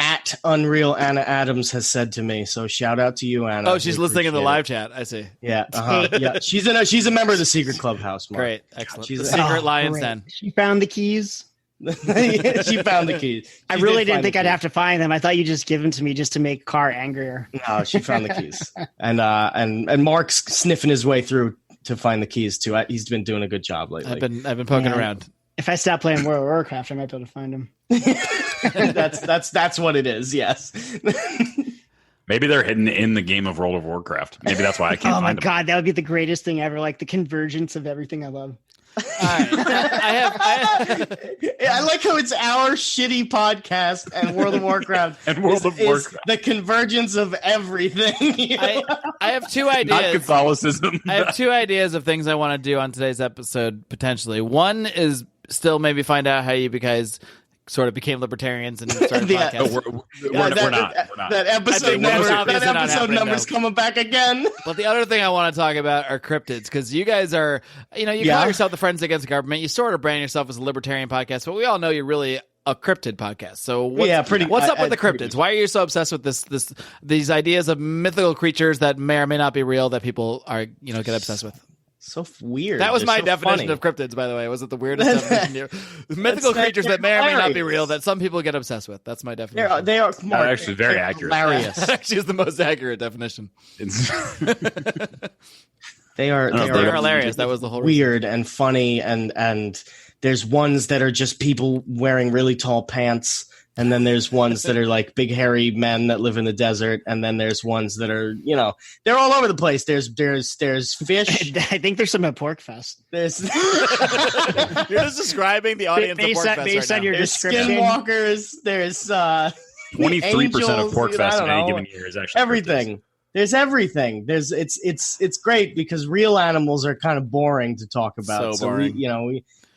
[SPEAKER 5] @Unreal Anna Adams has said to me. So shout out to you, Anna.
[SPEAKER 1] Oh, she's listening in the live chat. I see.
[SPEAKER 5] Yeah, yeah. She's a member of the secret clubhouse. Mark.
[SPEAKER 1] Great, excellent. She's the secret Lions Den.
[SPEAKER 3] She found the keys.
[SPEAKER 5] She found the keys.
[SPEAKER 3] I really didn't think I'd have to find them. I thought you just give them to me just to make Carr angrier.
[SPEAKER 5] No, she found the keys, and Mark's sniffing his way through to find the keys too. He's been doing a good job lately.
[SPEAKER 1] I've been poking around.
[SPEAKER 3] If I stop playing World of Warcraft, I might be able to find them.
[SPEAKER 5] that's what it is. Yes.
[SPEAKER 4] Maybe they're hidden in the game of World of Warcraft. Maybe that's why I can't.
[SPEAKER 3] Oh my god, that would be the greatest thing ever! Like the convergence of everything I love.
[SPEAKER 1] Right.
[SPEAKER 5] I like how it's our shitty podcast and World of Warcraft is the convergence of everything.
[SPEAKER 1] I have two ideas.
[SPEAKER 4] Not Catholicism.
[SPEAKER 1] I have two ideas of things I want to do on today's episode, potentially. One is still maybe find out how you guys sort of became libertarians and started a podcast.
[SPEAKER 4] We're not.
[SPEAKER 5] That episode number's coming back again.
[SPEAKER 1] But the other thing I want to talk about are cryptids, because you guys are, you call yourself the Friends Against Government. You sort of brand yourself as a libertarian podcast, but we all know you're really a cryptid podcast. So what's up with the cryptids? Why are you so obsessed with these ideas of mythical creatures that may or may not be real that people are get obsessed with?
[SPEAKER 5] So weird.
[SPEAKER 1] That was my definition
[SPEAKER 5] funny.
[SPEAKER 1] of cryptids, by the way. Was it the weirdest definition here? Mythical creatures that may or may not be real that some people get obsessed with. That's my definition.
[SPEAKER 5] They are
[SPEAKER 4] actually very accurate.
[SPEAKER 5] Hilarious.
[SPEAKER 1] That actually is the most accurate definition.
[SPEAKER 5] They are
[SPEAKER 1] hilarious. That was the whole
[SPEAKER 5] weird and funny, and there's ones that are just people wearing really tall pants. And then there's ones that are like big hairy men that live in the desert, and then there's ones that are, they're all over the place. There's fish.
[SPEAKER 3] I think there's some at Pork Fest.
[SPEAKER 5] You're
[SPEAKER 1] just describing the audience of Pork Fest
[SPEAKER 3] based on your description.
[SPEAKER 5] Skinwalkers. There's
[SPEAKER 4] 23% of Pork Fest in any given year is actually
[SPEAKER 5] everything.
[SPEAKER 4] cryptids.
[SPEAKER 5] There's everything. It's great because real animals are kind of boring to talk about.
[SPEAKER 1] So boring.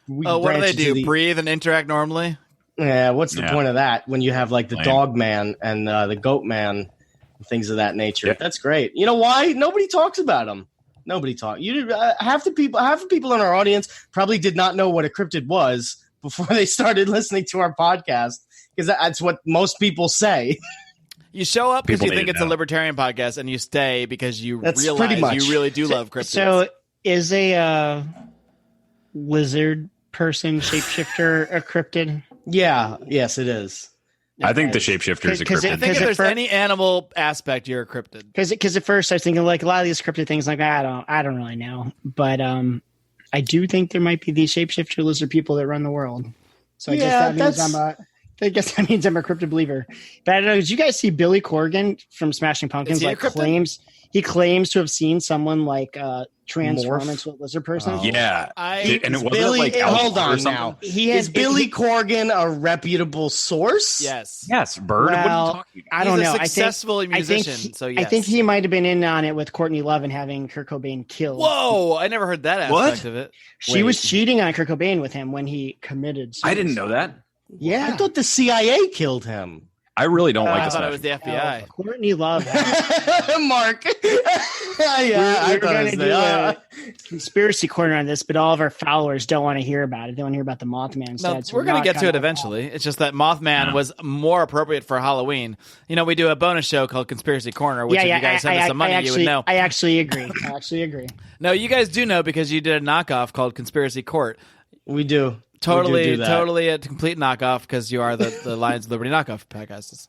[SPEAKER 5] We
[SPEAKER 1] what do they do? Breathe and interact normally?
[SPEAKER 5] Yeah, what's the point of that when you have like the dog man and the goat man and things of that nature? Yeah. That's great. You know why? Nobody talks about them. Nobody talks. Half the people in our audience probably did not know what a cryptid was before they started listening to our podcast, because that's what most people say.
[SPEAKER 1] You show up because you think it's a libertarian podcast, and you stay because you realize you really do love cryptids.
[SPEAKER 3] So is a lizard person shapeshifter a cryptid?
[SPEAKER 5] Yeah. Yes, it is.
[SPEAKER 4] I think the shapeshifter is a cryptid.
[SPEAKER 1] I think if there's any animal aspect, you're a cryptid.
[SPEAKER 3] Because at first I was thinking like a lot of these cryptid things, like I don't really know, but I do think there might be these shapeshifter lizard people that run the world. So I guess that means I'm a cryptid believer. But I don't know. Did you guys see Billy Corgan from Smashing Pumpkins? He claims to have seen someone like transform into a lizard person.
[SPEAKER 4] Oh. Yeah,
[SPEAKER 5] and it wasn't like hold on now. Is Billy Corgan a reputable source?
[SPEAKER 1] Yes,
[SPEAKER 5] Well,
[SPEAKER 4] Bird. What are you talking about?
[SPEAKER 3] I don't know.
[SPEAKER 1] He's a successful musician. So yes.
[SPEAKER 3] I think he might have been in on it with Courtney Love and having Kurt Cobain killed.
[SPEAKER 1] Whoa! I never heard that aspect of it.
[SPEAKER 3] She was cheating on Kurt Cobain with him when he committed suicide.
[SPEAKER 4] I didn't know that.
[SPEAKER 3] Yeah,
[SPEAKER 5] I thought the CIA killed him.
[SPEAKER 4] I really don't like
[SPEAKER 1] I
[SPEAKER 4] this.
[SPEAKER 1] thought it was the FBI.
[SPEAKER 3] Courtney Love.
[SPEAKER 5] Mark.
[SPEAKER 3] We're going to do a conspiracy corner on this, but all of our followers don't want to hear about it. They want to hear about the Mothman instead.
[SPEAKER 1] No, we're going to get to it eventually. It's just that Mothman was more appropriate for Halloween. We do a bonus show called Conspiracy Corner, which if you guys send us some money, you would know.
[SPEAKER 3] I actually agree.
[SPEAKER 1] No, you guys do know because you did a knockoff called Conspiracy Court.
[SPEAKER 5] We do.
[SPEAKER 1] Totally a complete knockoff because you are the Lions of Liberty knockoff podcast.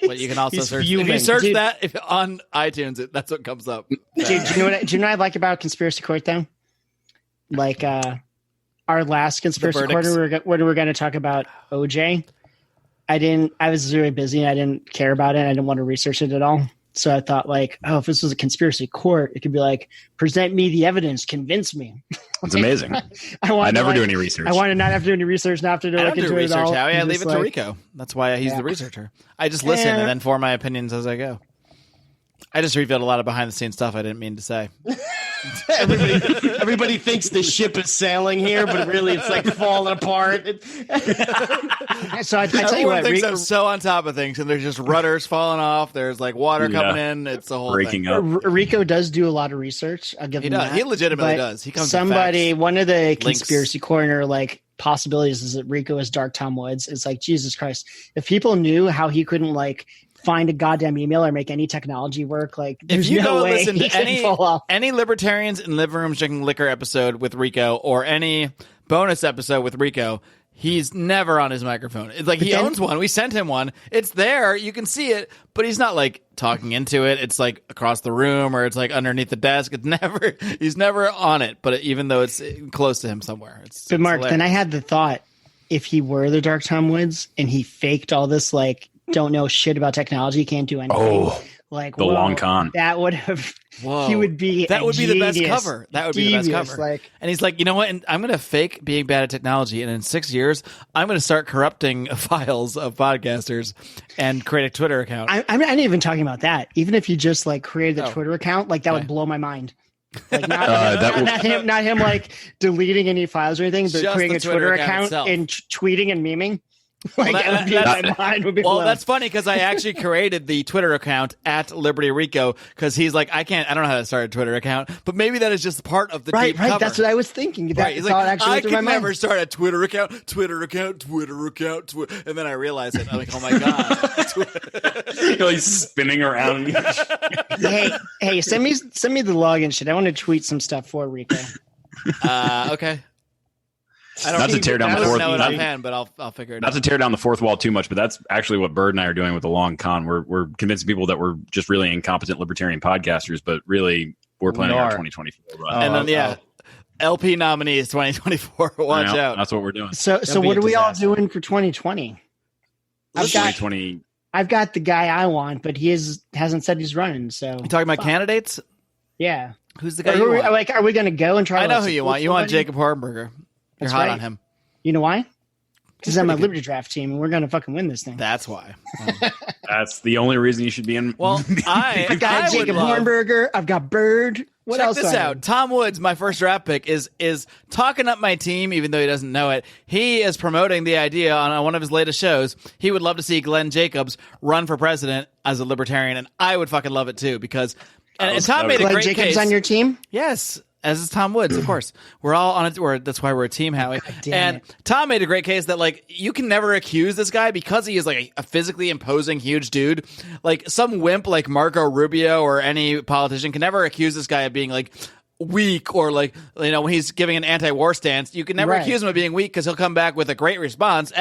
[SPEAKER 1] But you can also search. If you search that on iTunes, that's what comes up.
[SPEAKER 3] Do you know what I like about Conspiracy Court though? Like our last Conspiracy Court, where we're going to talk about OJ. I was really busy and I didn't care about it. I didn't want to research it at all. So I thought if this was a conspiracy court, it could be like, present me the evidence, convince me.
[SPEAKER 4] It's amazing. I never do any research.
[SPEAKER 3] I want to not have to do any research, not have to look into it at all.
[SPEAKER 1] Howie. I leave it to Rico. That's why he's the researcher. I just listen and then form my opinions as I go. I just revealed a lot of behind the scenes stuff I didn't mean to say.
[SPEAKER 5] Everybody thinks the ship is sailing here, but really it's like falling apart.
[SPEAKER 3] So I tell you what,
[SPEAKER 1] thinks I'm so on top of things, and there's just rudders falling off. There's like water coming in. It's a whole
[SPEAKER 4] breaking
[SPEAKER 1] thing.
[SPEAKER 4] up.
[SPEAKER 3] Rico does do a lot of research. I'll give him that.
[SPEAKER 1] He legitimately does. He comes.
[SPEAKER 3] One of the conspiracy corner possibilities is that Rico is Dark Tom Woods. It's like, Jesus Christ, if people knew how he couldn't find a goddamn email or make any technology work, there's
[SPEAKER 1] if you
[SPEAKER 3] no
[SPEAKER 1] go
[SPEAKER 3] way
[SPEAKER 1] listen
[SPEAKER 3] he
[SPEAKER 1] to any Libertarians in Living Rooms Drinking Liquor episode with Rico or any bonus episode with Rico, he's never on his microphone. It's like he owns one. We sent him one. It's there. You can see it, but he's not talking into it. It's across the room or it's underneath the desk. He's never on it, but even though it's close to him somewhere.
[SPEAKER 3] But Mark, then I had the thought, if he were the Dark Tom Woods and he faked all this don't know shit about technology, can't do anything.
[SPEAKER 4] Oh, the long con.
[SPEAKER 3] That would have.
[SPEAKER 1] Whoa.
[SPEAKER 3] He would be.
[SPEAKER 1] That would be the best
[SPEAKER 3] genius.
[SPEAKER 1] cover. That would be the best cover. And he's like, you know what? And I'm going to fake being bad at technology, and in 6 years, I'm going to start corrupting files of podcasters and create a Twitter account.
[SPEAKER 3] I'm not even talking about that. Even if you just created a Twitter account, that would blow my mind. Not him deleting any files or anything, but
[SPEAKER 1] just
[SPEAKER 3] creating a Twitter account
[SPEAKER 1] itself.
[SPEAKER 3] and tweeting and memeing. Like, my mind would be blown.
[SPEAKER 1] That's funny because I actually created the Twitter account at Liberty Rico because he's like, I don't know how to start a Twitter account, but maybe that is just part of the deep cover.
[SPEAKER 3] That's what I was thinking. That's
[SPEAKER 1] He's
[SPEAKER 3] how
[SPEAKER 1] like,
[SPEAKER 3] it actually
[SPEAKER 1] I
[SPEAKER 3] went through my
[SPEAKER 1] can
[SPEAKER 3] mind.
[SPEAKER 1] never start a Twitter account, and then I realized it. I'm like, oh my god.
[SPEAKER 4] He's spinning around.
[SPEAKER 3] Hey, send me the login shit. I want to tweet some stuff for Rico.
[SPEAKER 1] Okay. I don't
[SPEAKER 4] Not to tear down the fourth.
[SPEAKER 1] know it offhand, but I'll figure it out.
[SPEAKER 4] Not to tear down the fourth wall too much, but that's actually what Bird and I are doing with the long con. We're convincing people that we're just really incompetent libertarian podcasters, but really we're planning our 2024 run.
[SPEAKER 1] And then LP nominees 2024. Watch out.
[SPEAKER 4] That's what we're doing.
[SPEAKER 3] So what are we all doing for 2020? I've got the guy I want, but he hasn't said he's running. So
[SPEAKER 1] you talking about candidates?
[SPEAKER 3] Yeah.
[SPEAKER 1] Who's the guy you want?
[SPEAKER 3] Like, are we going to go and try?
[SPEAKER 1] I know who you want. You want Jacob Hornberger. You're hot on him.
[SPEAKER 3] You know why? Because I'm a Liberty Draft team, and we're going to fucking win this thing.
[SPEAKER 1] That's why.
[SPEAKER 4] That's the only reason you should be in.
[SPEAKER 1] Well,
[SPEAKER 3] I've got Jacob Hornberger. I've got Bird. What else?
[SPEAKER 1] Check this out. Tom Woods, my first draft pick, is talking up my team, even though he doesn't know it. He is promoting the idea on one of his latest shows. He would love to see Glenn Jacobs run for president as a libertarian, and I would fucking love it too because. And Tom made a
[SPEAKER 3] Glenn
[SPEAKER 1] great
[SPEAKER 3] Jacobs
[SPEAKER 1] case.
[SPEAKER 3] on your team?
[SPEAKER 1] Yes. As is Tom Woods, of course. We're all on it. That's why we're a team, Howie. And Tom made a great case that, like, you can never accuse this guy because he is, like, a physically imposing huge dude. Like, some wimp like Marco Rubio or any politician can never accuse this guy of being, like, weak or, like, you know, when he's giving an anti-war stance. You can never accuse him of being weak because he'll come back with a great response,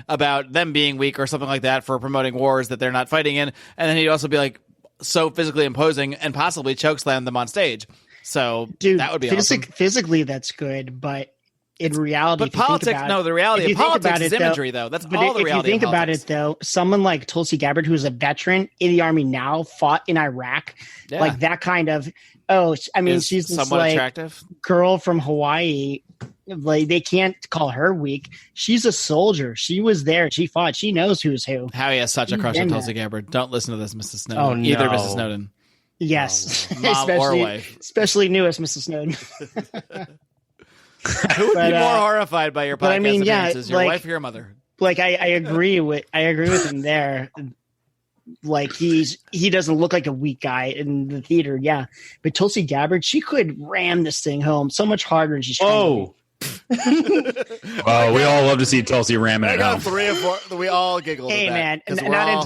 [SPEAKER 1] about them being weak or something like that for promoting wars that they're not fighting in. And then he'd also be, like, so physically imposing and possibly chokeslam them on stage. So
[SPEAKER 3] dude,
[SPEAKER 1] that would be awesome.
[SPEAKER 3] Physically, that's good, but in reality,
[SPEAKER 1] but politics, the reality of politics is imagery, though. That's all the reality.
[SPEAKER 3] If you think about it, though, someone like Tulsi Gabbard, who's a veteran in the army now, fought in Iraq, like that kind of. Oh, I mean, she's this like
[SPEAKER 1] attractive
[SPEAKER 3] girl from Hawaii. Like they can't call her weak. She's a soldier. She was there. She fought. She knows who's who.
[SPEAKER 1] Howie has such a crush on Tulsi Gabbard. Don't listen to this, Mrs. Snowden.
[SPEAKER 5] Oh, no.
[SPEAKER 1] Either Mrs. Snowden.
[SPEAKER 3] Yes,
[SPEAKER 1] mom or wife,
[SPEAKER 3] especially newest Mrs. Snowden.
[SPEAKER 1] Who would be more horrified by your podcast appearances, your
[SPEAKER 3] like,
[SPEAKER 1] wife or your mother?
[SPEAKER 3] Like I agree with him there. Like he doesn't look like a weak guy in the theater, but Tulsi Gabbard, she could ram this thing home so much harder than she's trying to.
[SPEAKER 4] Well, we all love to see Tulsi ramming it home.
[SPEAKER 1] 3 or 4. We all giggled.
[SPEAKER 3] Hey man,
[SPEAKER 1] we're all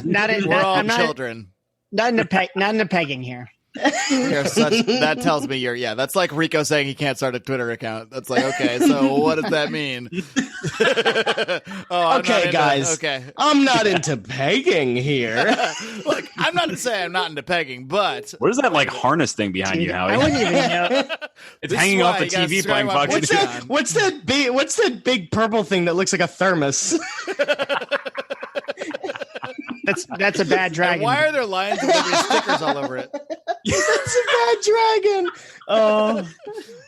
[SPEAKER 1] children.
[SPEAKER 3] Not in the pegging here.
[SPEAKER 1] That tells me that's like Rico saying he can't start a Twitter account. That's like, okay, so what does that mean?
[SPEAKER 5] Okay, guys.
[SPEAKER 1] Okay.
[SPEAKER 5] I'm not into pegging here.
[SPEAKER 1] Look, I'm not to say I'm not into pegging, but
[SPEAKER 4] what is that like harness thing behind you, Howie?
[SPEAKER 3] I wouldn't even know.
[SPEAKER 4] It's hanging off the TV playing Fox.
[SPEAKER 5] What's that big purple thing that looks like a thermos?
[SPEAKER 3] That's a bad dragon.
[SPEAKER 1] And why are there Lions of Liberty stickers all over it?
[SPEAKER 5] That's a bad dragon. Oh,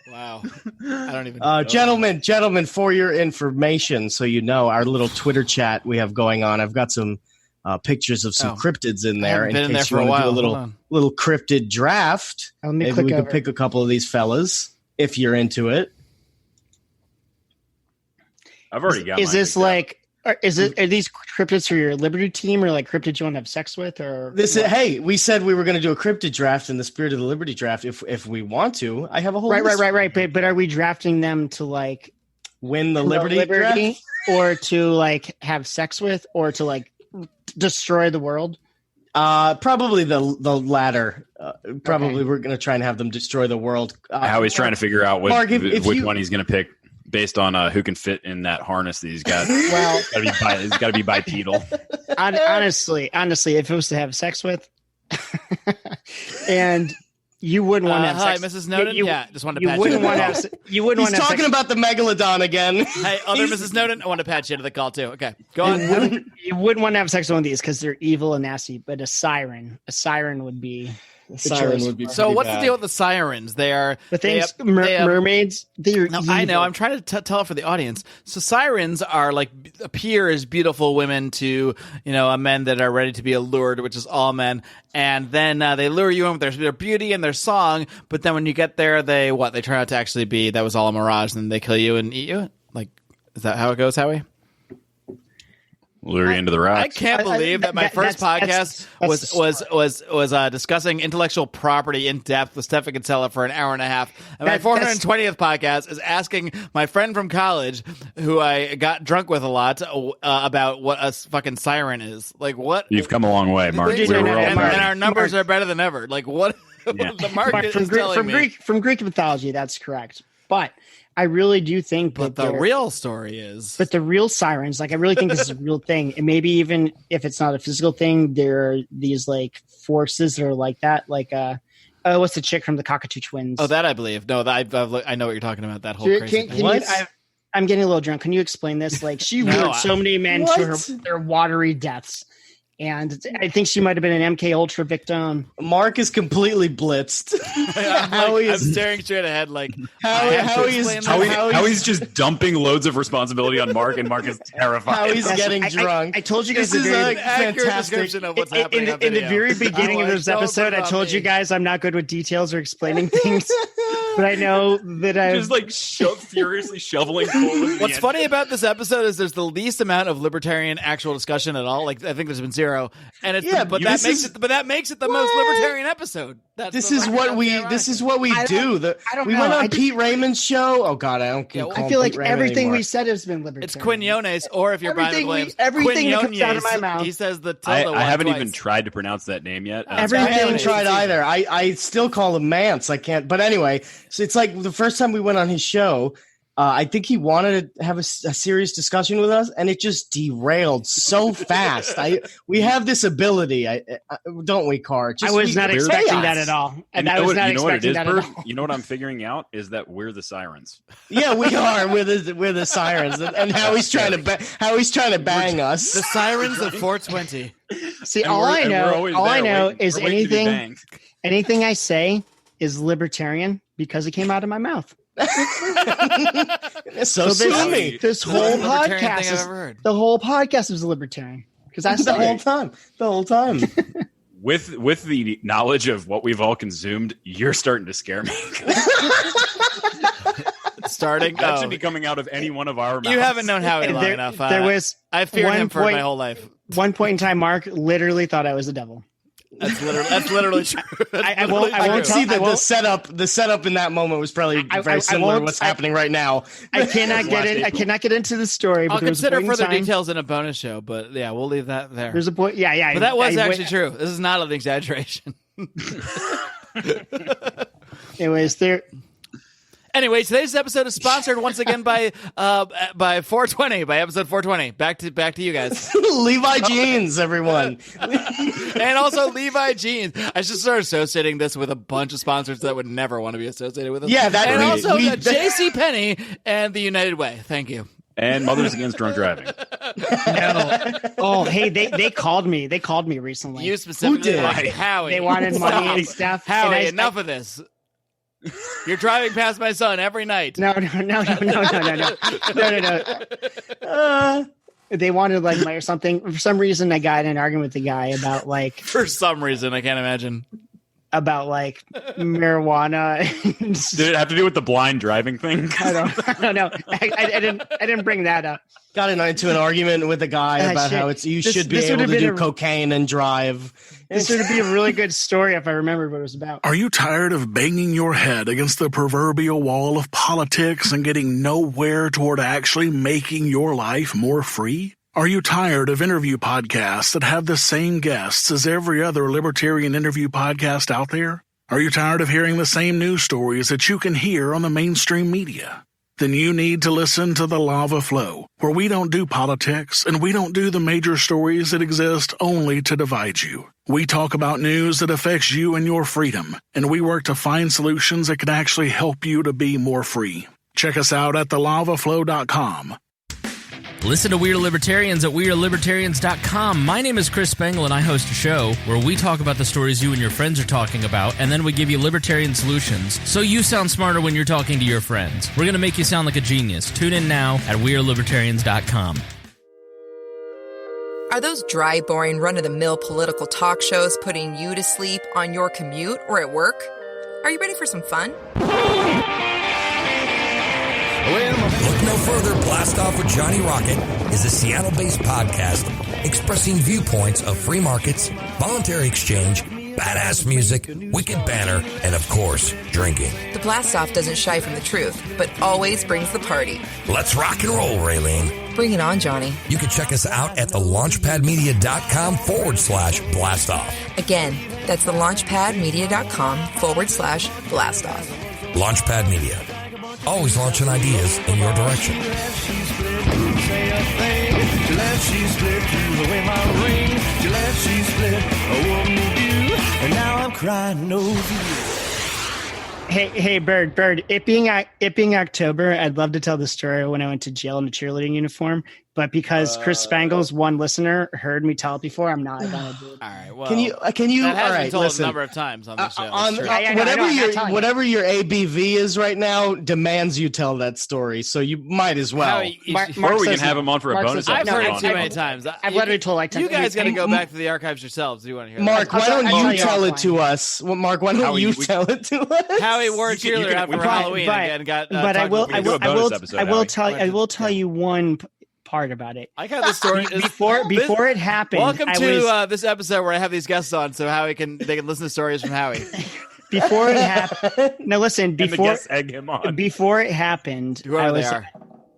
[SPEAKER 1] wow! I don't even know.
[SPEAKER 5] Gentlemen, for your information, so you know, our little Twitter chat we have going on. I've got some pictures of some cryptids in there.
[SPEAKER 1] In case you want to do
[SPEAKER 5] a little cryptid draft. Maybe we can pick a couple of these fellas if you're into it.
[SPEAKER 4] I've already got.
[SPEAKER 3] Is this like? Are these cryptids for your Liberty team, or like cryptids you want to have sex with, or
[SPEAKER 5] hey, we said we were going to do a cryptid draft in the spirit of the Liberty draft. If we want to, I have a whole
[SPEAKER 3] right. But are we drafting them to like
[SPEAKER 5] win the Liberty draft?
[SPEAKER 3] Or to like have sex with, or to like destroy the world?
[SPEAKER 5] Probably the latter. Probably we're going to try and have them destroy the world.
[SPEAKER 4] Howie's trying to figure out
[SPEAKER 5] Marc,
[SPEAKER 4] which one he's going to pick. Based on who can fit in that harness that he's got.
[SPEAKER 3] Well,
[SPEAKER 4] it's got to be bipedal.
[SPEAKER 3] Honestly, if it was to have sex with, and you wouldn't want to have
[SPEAKER 1] hi,
[SPEAKER 3] sex.
[SPEAKER 1] Mrs. Snowden. Just wanted to patch
[SPEAKER 3] you. Wouldn't want to have. You wouldn't want to.
[SPEAKER 5] He's talking about the megalodon again.
[SPEAKER 1] Hey, other Mrs. Snowden. I want to patch you into the call too. Okay, go on.
[SPEAKER 3] You wouldn't want to have sex with one of these because they're evil and nasty. But a siren would be.
[SPEAKER 1] So what's the deal with the sirens? They are
[SPEAKER 3] the things mermaids. They're evil.
[SPEAKER 1] I know. I'm trying to tell it for the audience. So sirens are like appear as beautiful women to men that are ready to be allured, which is all men, and then they lure you in with their beauty and their song. But then when you get there, they turn out to actually be that was all a mirage, and they kill you and eat you. Like, is that how it goes, Howie?
[SPEAKER 4] Lure you into the rocks.
[SPEAKER 1] I can't believe that my first podcast was discussing intellectual property in depth with Stefan Kinsella for an hour and a half. And my 420th podcast is asking my friend from college, who I got drunk with a lot, about what a fucking siren is. Like, what?
[SPEAKER 4] You've come a long way, Mark.
[SPEAKER 1] And our numbers are better than ever. Like, what?
[SPEAKER 3] Yeah.
[SPEAKER 1] The market is telling me.
[SPEAKER 3] From Greek mythology, that's correct. But I really do think that
[SPEAKER 1] the real story is.
[SPEAKER 3] But the real sirens, like, I really think this is a real thing. And maybe even if it's not a physical thing, there are these, like, forces that are like that. Like, what's the chick from the Cockatoo Twins?
[SPEAKER 1] Oh, that I believe. No, I know what you're talking about. That whole crazy thing.
[SPEAKER 3] I'm getting a little drunk. Can you explain this? Like, she lured so many men to their watery deaths. And I think she might have been an MK Ultra victim.
[SPEAKER 5] Mark is completely blitzed.
[SPEAKER 1] I'm staring straight ahead like
[SPEAKER 4] Howie's just dumping loads of responsibility on Mark, and Mark is terrified.
[SPEAKER 5] Howie's getting drunk.
[SPEAKER 3] I told you guys
[SPEAKER 5] this is a
[SPEAKER 1] accurate description of what's happening
[SPEAKER 3] in the very beginning of this episode. I told you guys I'm not good with details or explaining things. But I know that I
[SPEAKER 4] just like furiously shoveling forward.
[SPEAKER 1] What's funny about this episode is there's the least amount of libertarian actual discussion at all. Like, I think there's been zero, and it's that makes it the most libertarian episode.
[SPEAKER 5] This is what we do. We went on Pete Raymond's show. Oh God, I
[SPEAKER 3] feel like everything we said has been libertarian.
[SPEAKER 1] It's Quinones, or if you're Brian Williams,
[SPEAKER 3] everything that comes out of my mouth.
[SPEAKER 1] He says the
[SPEAKER 4] I haven't even tried to pronounce that name yet.
[SPEAKER 5] I haven't tried either. I still call him Mance. I can't. But anyway, so it's like the first time we went on his show. I think he wanted to have a serious discussion with us, and it just derailed so fast. We have this ability, don't we, Car?
[SPEAKER 3] I was not expecting that at all. And I was not expecting that at all.
[SPEAKER 4] You know what I'm figuring out is that we're the sirens.
[SPEAKER 5] Yeah, we are. We're the sirens, and Howie's trying to bang us.
[SPEAKER 1] The sirens of 420.
[SPEAKER 3] See, all I know is anything I say is libertarian because it came out of my mouth.
[SPEAKER 5] This whole
[SPEAKER 3] podcast is libertarian because that's
[SPEAKER 5] the whole time.
[SPEAKER 4] With the knowledge of what we've all consumed, you're starting to scare me. That should be coming out of any one of our mouths.
[SPEAKER 1] You haven't known Howie long enough. I feared him for my whole life.
[SPEAKER 3] One point in time, Mark literally thought I was the devil.
[SPEAKER 1] That's literally true.
[SPEAKER 5] I can see that the setup in that moment was probably very similar to what's happening right now.
[SPEAKER 3] I cannot get into the story.
[SPEAKER 1] I'll consider further details in a bonus show, but yeah, we'll leave that there.
[SPEAKER 3] There's a point. Yeah.
[SPEAKER 1] But that was actually true. This is not an exaggeration.
[SPEAKER 3] Anyways,
[SPEAKER 1] Anyway, today's episode is sponsored once again by 420, by episode 420. Back to you guys.
[SPEAKER 5] Levi Jeans, everyone.
[SPEAKER 1] And also Levi Jeans. I should start associating this with a bunch of sponsors that would never want to be associated with us.
[SPEAKER 5] Yeah,
[SPEAKER 1] JCPenney and the United Way. Thank you.
[SPEAKER 4] And Mothers Against Drunk Driving.
[SPEAKER 3] No. Oh, hey, they called me. They called me recently.
[SPEAKER 1] You specifically, Howie.
[SPEAKER 3] They wanted money and stuff.
[SPEAKER 1] Howie, enough of this. You're driving past my son every night.
[SPEAKER 3] No. They wanted like money or something. For some reason, I got in an argument with the guy about like.
[SPEAKER 1] For some reason, I can't imagine.
[SPEAKER 3] About like marijuana.
[SPEAKER 4] Did it have to do with the blind driving thing?
[SPEAKER 3] I don't know. I didn't bring that up.
[SPEAKER 5] Got into an argument with a guy about how you should be able to do cocaine and drive.
[SPEAKER 3] This would be a really good story if I remembered what it was about.
[SPEAKER 6] Are you tired of banging your head against the proverbial wall of politics and getting nowhere toward actually making your life more free? Are you tired of interview podcasts that have the same guests as every other libertarian interview podcast out there? Are you tired of hearing the same news stories that you can hear on the mainstream media? Then you need to listen to The Lava Flow, where we don't do politics and we don't do the major stories that exist only to divide you. We talk about news that affects you and your freedom, and we work to find solutions that can actually help you to be more free. Check us out at thelavaflow.com.
[SPEAKER 7] Listen to We Are Libertarians at wearelibertarians.com. My name is Chris Spangle, and I host a show where we talk about the stories you and your friends are talking about, and then we give you libertarian solutions so you sound smarter when you're talking to your friends. We're going to make you sound like a genius. Tune in now at wearelibertarians.com.
[SPEAKER 8] Are those dry, boring, run-of-the-mill political talk shows putting you to sleep on your commute or at work? Are you ready for some fun?
[SPEAKER 6] Look
[SPEAKER 9] no further, Blast Off with Johnny Rocket is a Seattle-based podcast expressing viewpoints of free markets, voluntary exchange, badass music, wicked banner, and of course, drinking.
[SPEAKER 8] The Blast Off doesn't shy from the truth, but always brings the party.
[SPEAKER 9] Let's rock and roll, Raylene.
[SPEAKER 8] Bring it on, Johnny.
[SPEAKER 9] You can check us out at thelaunchpadmedia.com/blastoff.
[SPEAKER 8] Again, that's thelaunchpadmedia.com/blastoff.
[SPEAKER 9] Launchpad Media. Always launching ideas in your direction.
[SPEAKER 3] Hey, Bird. It being October, I'd love to tell the story when I went to jail in a cheerleading uniform. But because Chris Spangles, one listener, heard me tell it before, I'm not gonna do it.
[SPEAKER 1] All right. Well,
[SPEAKER 5] Can you?
[SPEAKER 1] That has
[SPEAKER 5] All
[SPEAKER 1] been
[SPEAKER 5] right,
[SPEAKER 1] told
[SPEAKER 5] listen.
[SPEAKER 1] a number of times on the show.
[SPEAKER 5] Whatever your ABV is right now demands you tell that story. So you might as well.
[SPEAKER 1] Howie,
[SPEAKER 4] Or we can have him on for a
[SPEAKER 3] Mark
[SPEAKER 4] bonus
[SPEAKER 3] says-
[SPEAKER 1] I've
[SPEAKER 4] episode.
[SPEAKER 1] heard it too many times.
[SPEAKER 3] I've literally told like 10
[SPEAKER 1] You guys got to go back to the archives yourselves. Do you want to hear?
[SPEAKER 5] Mark, why don't
[SPEAKER 3] I'll
[SPEAKER 5] you
[SPEAKER 3] tell you
[SPEAKER 5] tell it to us? Well, Mark, why don't
[SPEAKER 4] Howie,
[SPEAKER 5] you
[SPEAKER 4] we-
[SPEAKER 5] tell it to us?
[SPEAKER 1] Howie wore a cheerleader out for Halloween and got.
[SPEAKER 3] But I will
[SPEAKER 4] Howie.
[SPEAKER 3] tell you one part about it.
[SPEAKER 1] I got the story
[SPEAKER 3] Before it happened.
[SPEAKER 1] Welcome
[SPEAKER 3] I
[SPEAKER 1] to
[SPEAKER 3] was-
[SPEAKER 1] this episode where I have these guests on, so they can listen to stories from Howie.
[SPEAKER 3] before it happened. No, listen.
[SPEAKER 4] And the
[SPEAKER 3] Before
[SPEAKER 4] guests egg him on.
[SPEAKER 3] before it happened,
[SPEAKER 1] Whoever they are.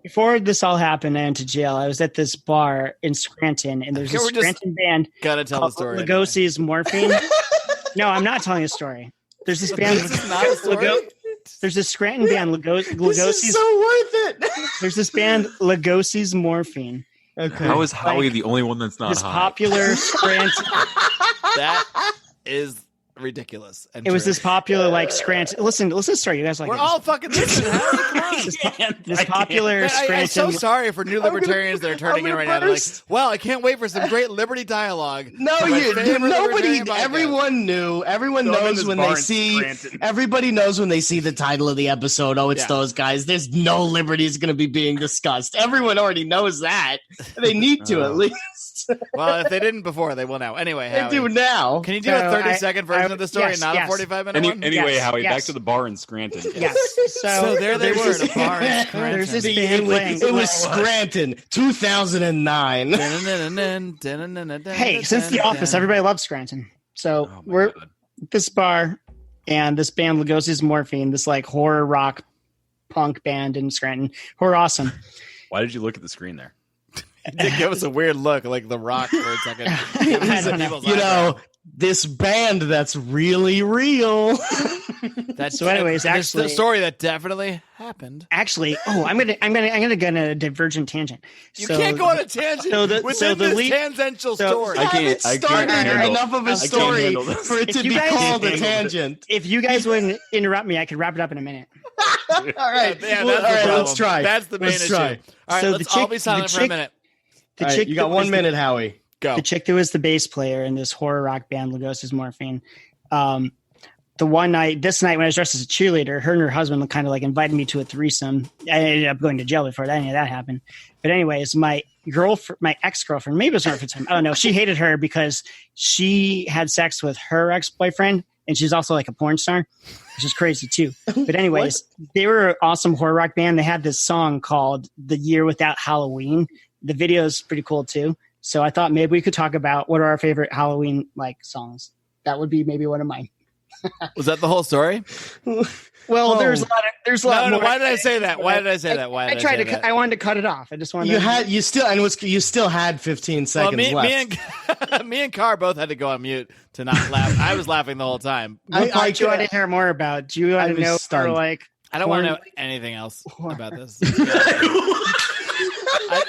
[SPEAKER 3] Before this all happened, I went to jail. I was at this bar in Scranton, and there's
[SPEAKER 1] Okay,
[SPEAKER 3] this
[SPEAKER 1] we're just
[SPEAKER 3] Scranton band
[SPEAKER 1] Gotta tell the
[SPEAKER 3] called
[SPEAKER 1] story.
[SPEAKER 3] Lugosi's Morphine. No, I'm not telling a story. There's this band.
[SPEAKER 1] This is not a story.
[SPEAKER 3] There's this Scranton band,
[SPEAKER 5] This is
[SPEAKER 3] Lugosi's.
[SPEAKER 5] so worth it.
[SPEAKER 3] There's this band, Lugosi's Morphine.
[SPEAKER 5] Okay.
[SPEAKER 10] How is Howie the only one that's not
[SPEAKER 3] This
[SPEAKER 10] high?
[SPEAKER 3] popular Scranton.
[SPEAKER 1] That is ridiculous. And
[SPEAKER 3] It was
[SPEAKER 1] true.
[SPEAKER 3] this popular like Scranton. Listen to the story. You guys like
[SPEAKER 1] We're
[SPEAKER 3] it.
[SPEAKER 1] all fucking listening. Howie, come on.
[SPEAKER 3] this popular
[SPEAKER 1] Man,
[SPEAKER 3] Scranton.
[SPEAKER 1] I'm so sorry for new libertarians that are turning in right now. They're like, well, I can't wait for some great liberty dialogue.
[SPEAKER 5] No,
[SPEAKER 1] for my
[SPEAKER 5] you,
[SPEAKER 1] favorite
[SPEAKER 5] nobody.
[SPEAKER 1] libertarian podcast."
[SPEAKER 5] Everyone knew. Everyone
[SPEAKER 4] Throw him in
[SPEAKER 5] knows
[SPEAKER 4] this
[SPEAKER 5] when
[SPEAKER 4] bar
[SPEAKER 5] they
[SPEAKER 4] in
[SPEAKER 5] see.
[SPEAKER 4] Scranton.
[SPEAKER 5] Everybody knows when they see the title of the episode. Oh, it's
[SPEAKER 1] Yeah.
[SPEAKER 5] those guys. There's no liberties going to be being discussed. Everyone already knows that. They need to at least.
[SPEAKER 1] Well, if they didn't before, they will now. Anyway,
[SPEAKER 5] They
[SPEAKER 1] Howie,
[SPEAKER 5] do now.
[SPEAKER 1] can you do
[SPEAKER 3] So
[SPEAKER 1] a 30-second version of the story,
[SPEAKER 3] yes,
[SPEAKER 1] not
[SPEAKER 3] yes.
[SPEAKER 1] a 45-minute one?
[SPEAKER 4] Anyway,
[SPEAKER 3] Yes,
[SPEAKER 4] Howie,
[SPEAKER 3] yes.
[SPEAKER 4] back to the bar in Scranton.
[SPEAKER 3] Yes.
[SPEAKER 1] So there they
[SPEAKER 3] there's
[SPEAKER 1] were
[SPEAKER 3] this-
[SPEAKER 1] at a bar in
[SPEAKER 3] There's
[SPEAKER 1] Scranton.
[SPEAKER 3] this band playing.
[SPEAKER 5] It was Scranton, 2009.
[SPEAKER 3] Hey, since The Office, everybody loves Scranton. So
[SPEAKER 4] Oh, my
[SPEAKER 3] we're
[SPEAKER 4] God.
[SPEAKER 3] at this bar, and this band Lugosi's Morphine, this like horror rock punk band in Scranton, who are awesome.
[SPEAKER 4] Why did you look at the screen there?
[SPEAKER 1] It did give us a weird look, like The Rock for a second.
[SPEAKER 3] I don't know.
[SPEAKER 5] You know, this band that's really real.
[SPEAKER 3] So anyways,
[SPEAKER 1] this is
[SPEAKER 3] actually-
[SPEAKER 1] the story that definitely happened.
[SPEAKER 3] Actually, I'm gonna go on a divergent tangent.
[SPEAKER 1] You
[SPEAKER 3] So-
[SPEAKER 1] can't go on a tangent
[SPEAKER 3] so the-
[SPEAKER 1] within
[SPEAKER 3] so the
[SPEAKER 1] this
[SPEAKER 3] lead-
[SPEAKER 1] tangential
[SPEAKER 3] so-
[SPEAKER 1] story.
[SPEAKER 4] I can't-
[SPEAKER 5] Haven't
[SPEAKER 4] I can't
[SPEAKER 5] started
[SPEAKER 4] handle-
[SPEAKER 5] enough of
[SPEAKER 4] I
[SPEAKER 5] a
[SPEAKER 4] can't
[SPEAKER 5] story
[SPEAKER 4] handle this.
[SPEAKER 5] for it
[SPEAKER 3] If
[SPEAKER 5] to
[SPEAKER 3] you
[SPEAKER 5] be
[SPEAKER 3] guys-
[SPEAKER 5] called a
[SPEAKER 3] if-
[SPEAKER 5] tangent.
[SPEAKER 3] If you guys wouldn't interrupt me, I could wrap it up in a minute.
[SPEAKER 5] All right,
[SPEAKER 1] Yeah, that's the
[SPEAKER 5] all right,
[SPEAKER 1] problem.
[SPEAKER 5] let's try.
[SPEAKER 1] That's the main
[SPEAKER 5] Let's
[SPEAKER 1] issue.
[SPEAKER 5] try.
[SPEAKER 1] All right,
[SPEAKER 3] So
[SPEAKER 1] let's
[SPEAKER 3] the
[SPEAKER 1] all
[SPEAKER 3] chick-
[SPEAKER 1] be silent
[SPEAKER 3] the
[SPEAKER 1] for a
[SPEAKER 3] chick-
[SPEAKER 1] minute.
[SPEAKER 3] The
[SPEAKER 5] All right,
[SPEAKER 3] chick
[SPEAKER 5] you got
[SPEAKER 3] that
[SPEAKER 5] 1
[SPEAKER 3] was
[SPEAKER 5] minute, Howie.
[SPEAKER 1] Go.
[SPEAKER 3] The chick that was the bass player in this horror rock band, Lugosi's Morphine. The one night, this night when I was dressed as a cheerleader, her and her husband kind of like invited me to a threesome. I ended up going to jail before any of that happened. But anyways, my ex-girlfriend, maybe it was her for time, I don't know. She hated her because she had sex with her ex-boyfriend, and she's also like a porn star, which is crazy too. But anyways, they were an awesome horror rock band. They had this song called "The Year Without Halloween." The video is pretty cool too. So I thought maybe we could talk about what are our favorite Halloween like songs. That would be maybe one of mine.
[SPEAKER 1] Was that the whole story?
[SPEAKER 3] Well, there's a lot
[SPEAKER 1] No,
[SPEAKER 3] more.
[SPEAKER 1] why did I say that? Why did I say that? Why did I
[SPEAKER 3] tried
[SPEAKER 1] say
[SPEAKER 3] to.
[SPEAKER 1] that?
[SPEAKER 3] I wanted to cut it off. I just wanted.
[SPEAKER 5] You still had 15
[SPEAKER 1] Well,
[SPEAKER 5] seconds
[SPEAKER 1] me
[SPEAKER 5] left.
[SPEAKER 1] and Carr both had to go on mute to not laugh. I was laughing the whole time.
[SPEAKER 3] What part do you
[SPEAKER 5] I-
[SPEAKER 3] want to hear more about? Do you
[SPEAKER 5] I
[SPEAKER 3] want to
[SPEAKER 5] was
[SPEAKER 3] know?
[SPEAKER 5] stunned.
[SPEAKER 3] Or like,
[SPEAKER 1] I don't want to know
[SPEAKER 3] porn-
[SPEAKER 1] anything else about this.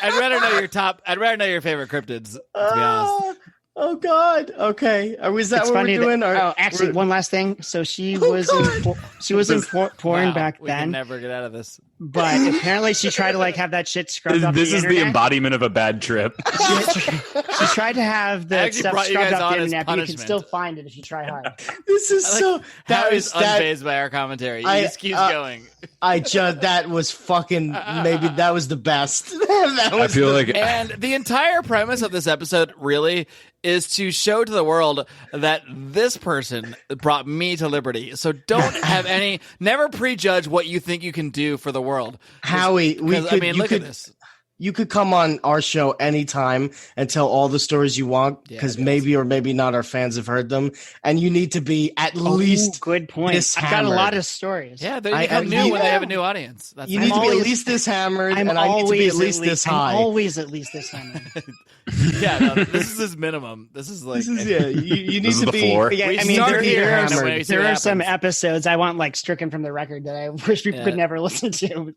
[SPEAKER 1] I'd rather know your top. I'd rather know your favorite cryptids. To be honest,
[SPEAKER 5] Oh God. Okay. Is that
[SPEAKER 3] It's
[SPEAKER 5] what
[SPEAKER 3] funny
[SPEAKER 5] we're doing?
[SPEAKER 3] actually, one last thing. So she was in porn
[SPEAKER 1] Wow,
[SPEAKER 3] back
[SPEAKER 1] we can
[SPEAKER 3] then,
[SPEAKER 1] never get out of this.
[SPEAKER 3] but apparently she tried to like have that shit scrubbed up.
[SPEAKER 4] This
[SPEAKER 3] the
[SPEAKER 4] is the
[SPEAKER 3] internet.
[SPEAKER 4] embodiment of a bad trip.
[SPEAKER 3] She tried to have
[SPEAKER 1] I
[SPEAKER 3] the
[SPEAKER 1] actually
[SPEAKER 3] stuff
[SPEAKER 1] brought you
[SPEAKER 3] scrubbed
[SPEAKER 1] guys
[SPEAKER 3] up the
[SPEAKER 1] on as
[SPEAKER 3] internet, but you can
[SPEAKER 1] punishment.
[SPEAKER 3] still find it if you try hard.
[SPEAKER 5] This is so.
[SPEAKER 1] That
[SPEAKER 5] was
[SPEAKER 1] is unfazed by our commentary. He just keeps going.
[SPEAKER 5] That was fucking. Maybe that was the best. That
[SPEAKER 10] I
[SPEAKER 5] was
[SPEAKER 10] feel like
[SPEAKER 1] And the entire premise of this episode really is to show to the world that this person brought me to liberty. So don't have never prejudge what you think you can do for the world.
[SPEAKER 5] Howie, look at this. You could come on our show anytime and tell all the stories you want, because maybe or maybe not our fans have heard them. And you need to be at least
[SPEAKER 3] good point. I've got a lot of stories.
[SPEAKER 1] Yeah, they become new when they have a new audience.
[SPEAKER 5] You need to be at least this hammered, and I need to be at least this high.
[SPEAKER 3] I'm always at least this hammered.
[SPEAKER 1] Yeah, no, this is his minimum. This is like
[SPEAKER 5] you need to be.
[SPEAKER 4] Floor.
[SPEAKER 3] Yeah, I mean, there are some episodes I want like stricken from the record that I wish people could never listen to.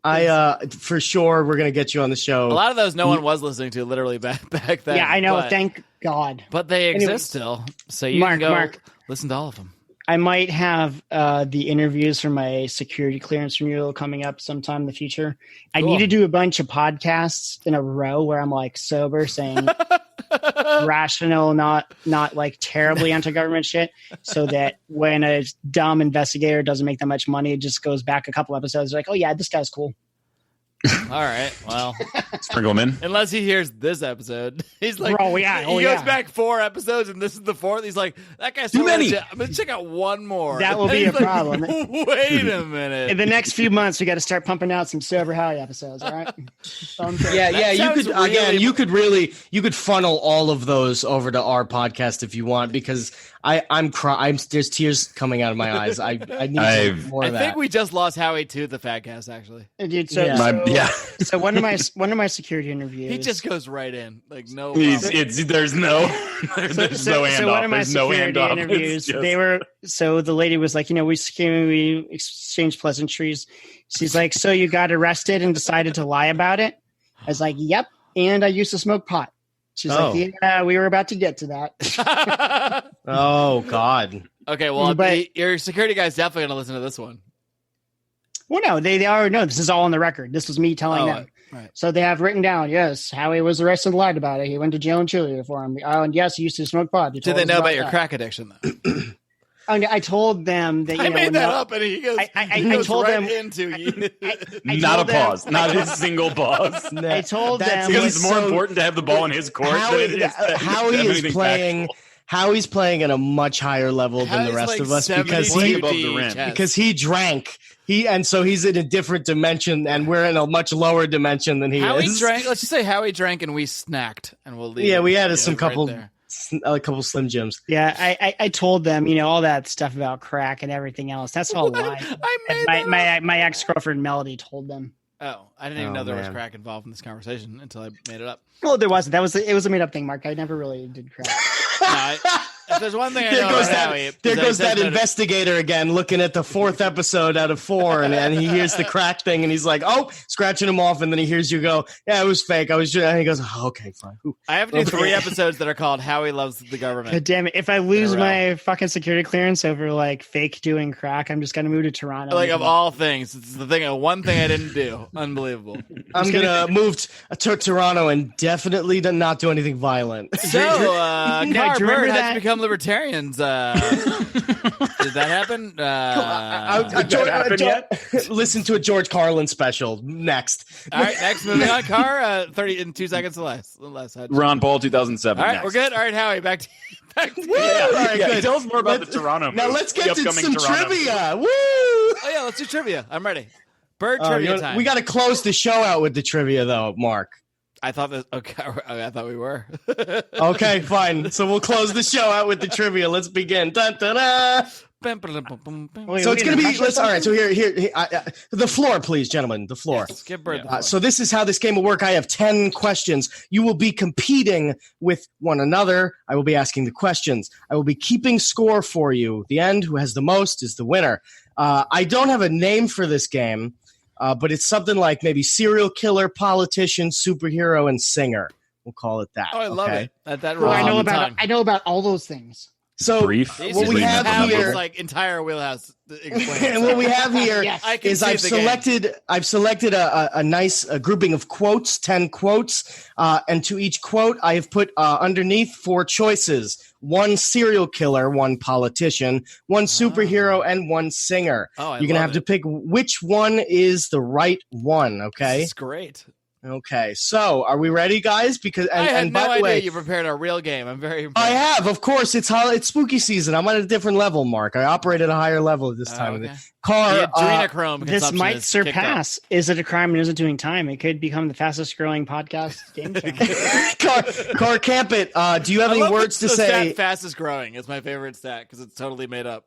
[SPEAKER 5] For sure, we're gonna get you on the show.
[SPEAKER 1] A lot of those no one was listening to literally back then.
[SPEAKER 3] Yeah, I know. Thank God.
[SPEAKER 1] But they exist still. So you can go listen to all of them.
[SPEAKER 3] I might have the interviews for my security clearance renewal coming up sometime in the future. Cool. I need to do a bunch of podcasts in a row where I'm like sober saying rational, not like terribly anti-government shit, so that when a dumb investigator doesn't make that much money, it just goes back a couple episodes like, oh yeah, this guy's cool.
[SPEAKER 1] All right, well,
[SPEAKER 4] sprinkle him in.
[SPEAKER 1] Unless he hears this episode, he's like,
[SPEAKER 3] he
[SPEAKER 1] goes back 4 episodes, and this is the 4th. He's like, that guy's too many. I'm gonna check out one more.
[SPEAKER 3] That will be a problem.
[SPEAKER 1] Wait a minute.
[SPEAKER 3] In the next few months, we got to start pumping out some sober Howie episodes. All right.
[SPEAKER 5] You could funnel all of those over to our podcast if you want, because I'm crying. There's tears coming out of my eyes. I need more of that.
[SPEAKER 1] I think we just lost Howie to the Fat Cast, actually.
[SPEAKER 3] Dude, so one of my security interviews,
[SPEAKER 1] he just goes right in, like no.
[SPEAKER 4] There's no handoff.
[SPEAKER 3] So one of my security interviews, the lady was like, we exchanged pleasantries. She's like, so you got arrested and decided to lie about it? I was like, yep, and I used to smoke pot. She's like, yeah, we were about to get to that.
[SPEAKER 5] Oh God.
[SPEAKER 1] Okay, well, your security guy's definitely going to listen to this one.
[SPEAKER 3] Well, no, they already know. This is all on the record. This was me telling them.
[SPEAKER 1] Right.
[SPEAKER 3] So they have written down, yes, Howie was arrested and lied about it. He went to jail in Chile for him. And yes, he used to smoke pot.
[SPEAKER 1] Did they know about your crack addiction, though?
[SPEAKER 3] I told them that
[SPEAKER 1] I made that up, and he goes.
[SPEAKER 3] I told them
[SPEAKER 1] into you.
[SPEAKER 4] Not a pause, not a single pause.
[SPEAKER 3] I told them
[SPEAKER 4] because it's more important to have the ball in his court.
[SPEAKER 5] Howie's playing at a much higher level than the rest of us because he drank. So he's in a different dimension, and we're in a much lower dimension than he is.
[SPEAKER 1] Drank. Let's just say Howie drank, and we snacked, and we'll leave.
[SPEAKER 5] Yeah, we had a couple Slim Jims.
[SPEAKER 3] Yeah, I told them, all that stuff about crack and everything else. That's all lies. My ex-girlfriend Melody told them.
[SPEAKER 1] Oh, I didn't even know there was crack involved in this conversation until I made it up.
[SPEAKER 3] Well, there wasn't. It was a made up thing, Mark. I never really did crack.
[SPEAKER 1] If there's one thing I know about Howie,
[SPEAKER 5] there goes that investigator again, looking at the 4th episode out of 4, and he hears the crack thing, and he's like, "Oh," scratching him off, and then he hears you go, "Yeah, it was fake. I was just," and he goes, "Oh, okay, fine."
[SPEAKER 1] I have to do 3 episodes that are called "Howie Loves the Government."
[SPEAKER 3] God damn it! If I lose my fucking security clearance over like fake doing crack, I'm just gonna move to Toronto.
[SPEAKER 1] Like of all things, it's the one thing I didn't do. Unbelievable.
[SPEAKER 5] I'm gonna move to Toronto and definitely not do anything violent.
[SPEAKER 1] So, Bird has become libertarians. Did that happen?
[SPEAKER 5] Listen to a George Carlin special next.
[SPEAKER 1] All right, next, moving on. Car, 30 in 2 seconds less.
[SPEAKER 4] Ron Paul, 2007.
[SPEAKER 1] All right,
[SPEAKER 4] next.
[SPEAKER 1] we're good. All right, Howie, back to you.
[SPEAKER 5] All right, good.
[SPEAKER 4] Tell us more about the Toronto.
[SPEAKER 5] Now let's get to some trivia. Woo!
[SPEAKER 1] Oh yeah, let's do trivia. I'm ready. Bird trivia time.
[SPEAKER 5] We got to close the show out with the trivia, though, Mark.
[SPEAKER 1] I thought that. Okay, I thought we were.
[SPEAKER 5] Okay, fine. So we'll close the show out with the trivia. Let's begin. Dun, dun, dun. So it's going to be. All right. So here, the floor, please, gentlemen. The floor.
[SPEAKER 1] Yes, give Bird the floor.
[SPEAKER 5] So this is how this game will work. I have 10 questions. You will be competing with one another. I will be asking the questions. I will be keeping score for you. The end, who has the most is the winner. I don't have a name for this game. But it's something like maybe serial killer, politician, superhero, and singer. We'll call it that.
[SPEAKER 1] Oh, I love it.
[SPEAKER 3] I know about all those things.
[SPEAKER 5] So what we have here,
[SPEAKER 1] like entire wheelhouse.
[SPEAKER 5] And what we have here is I've selected a nice grouping of quotes, 10 quotes, and to each quote I have put underneath 4 choices. 1 serial killer, 1 politician, 1 superhero, and 1 singer. You're going to have to pick which one is the right one, okay?
[SPEAKER 1] This is great.
[SPEAKER 5] Okay, so are we ready, guys? Because
[SPEAKER 1] I had
[SPEAKER 5] by
[SPEAKER 1] no
[SPEAKER 5] the
[SPEAKER 1] idea
[SPEAKER 5] way,
[SPEAKER 1] you prepared a real game. I'm very impressed.
[SPEAKER 5] I have, of course. It's spooky season. I'm at a different level, Mark. I operate at a higher level at this time of the car.
[SPEAKER 1] The adrenochrome
[SPEAKER 3] this
[SPEAKER 1] consumption
[SPEAKER 3] might
[SPEAKER 1] is
[SPEAKER 3] surpass. Is it a crime and is it doing time? It could become the fastest growing podcast game show.
[SPEAKER 5] Car Campit, do you have any words to say?
[SPEAKER 1] Fastest growing is my favorite stat because it's totally made up.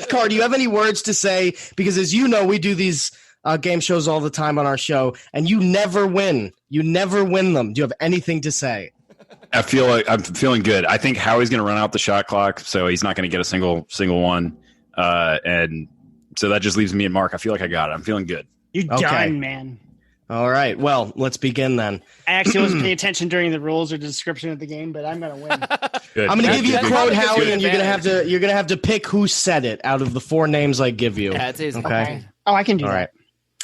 [SPEAKER 5] Car, do you have any words to say? Because as you know, we do these game shows all the time on our show, and you never win. You never win them. Do you have anything to say?
[SPEAKER 4] I feel like I'm feeling good. I think Howie's going to run out the shot clock, so he's not going to get a single one. And so that just leaves me and Mark. I feel like I got it. I'm feeling good.
[SPEAKER 3] You're done, man.
[SPEAKER 5] All right. Well, let's begin then.
[SPEAKER 3] I actually wasn't paying attention during the rules or the description of the game, but I'm going to win.
[SPEAKER 5] Good. I'm going to give you a quote, Howie, and you're going to have to pick who said it out of the 4 names I give you.
[SPEAKER 1] Yeah, it's easy.
[SPEAKER 5] Okay.
[SPEAKER 3] Oh, I can do
[SPEAKER 5] All
[SPEAKER 3] that.
[SPEAKER 5] right.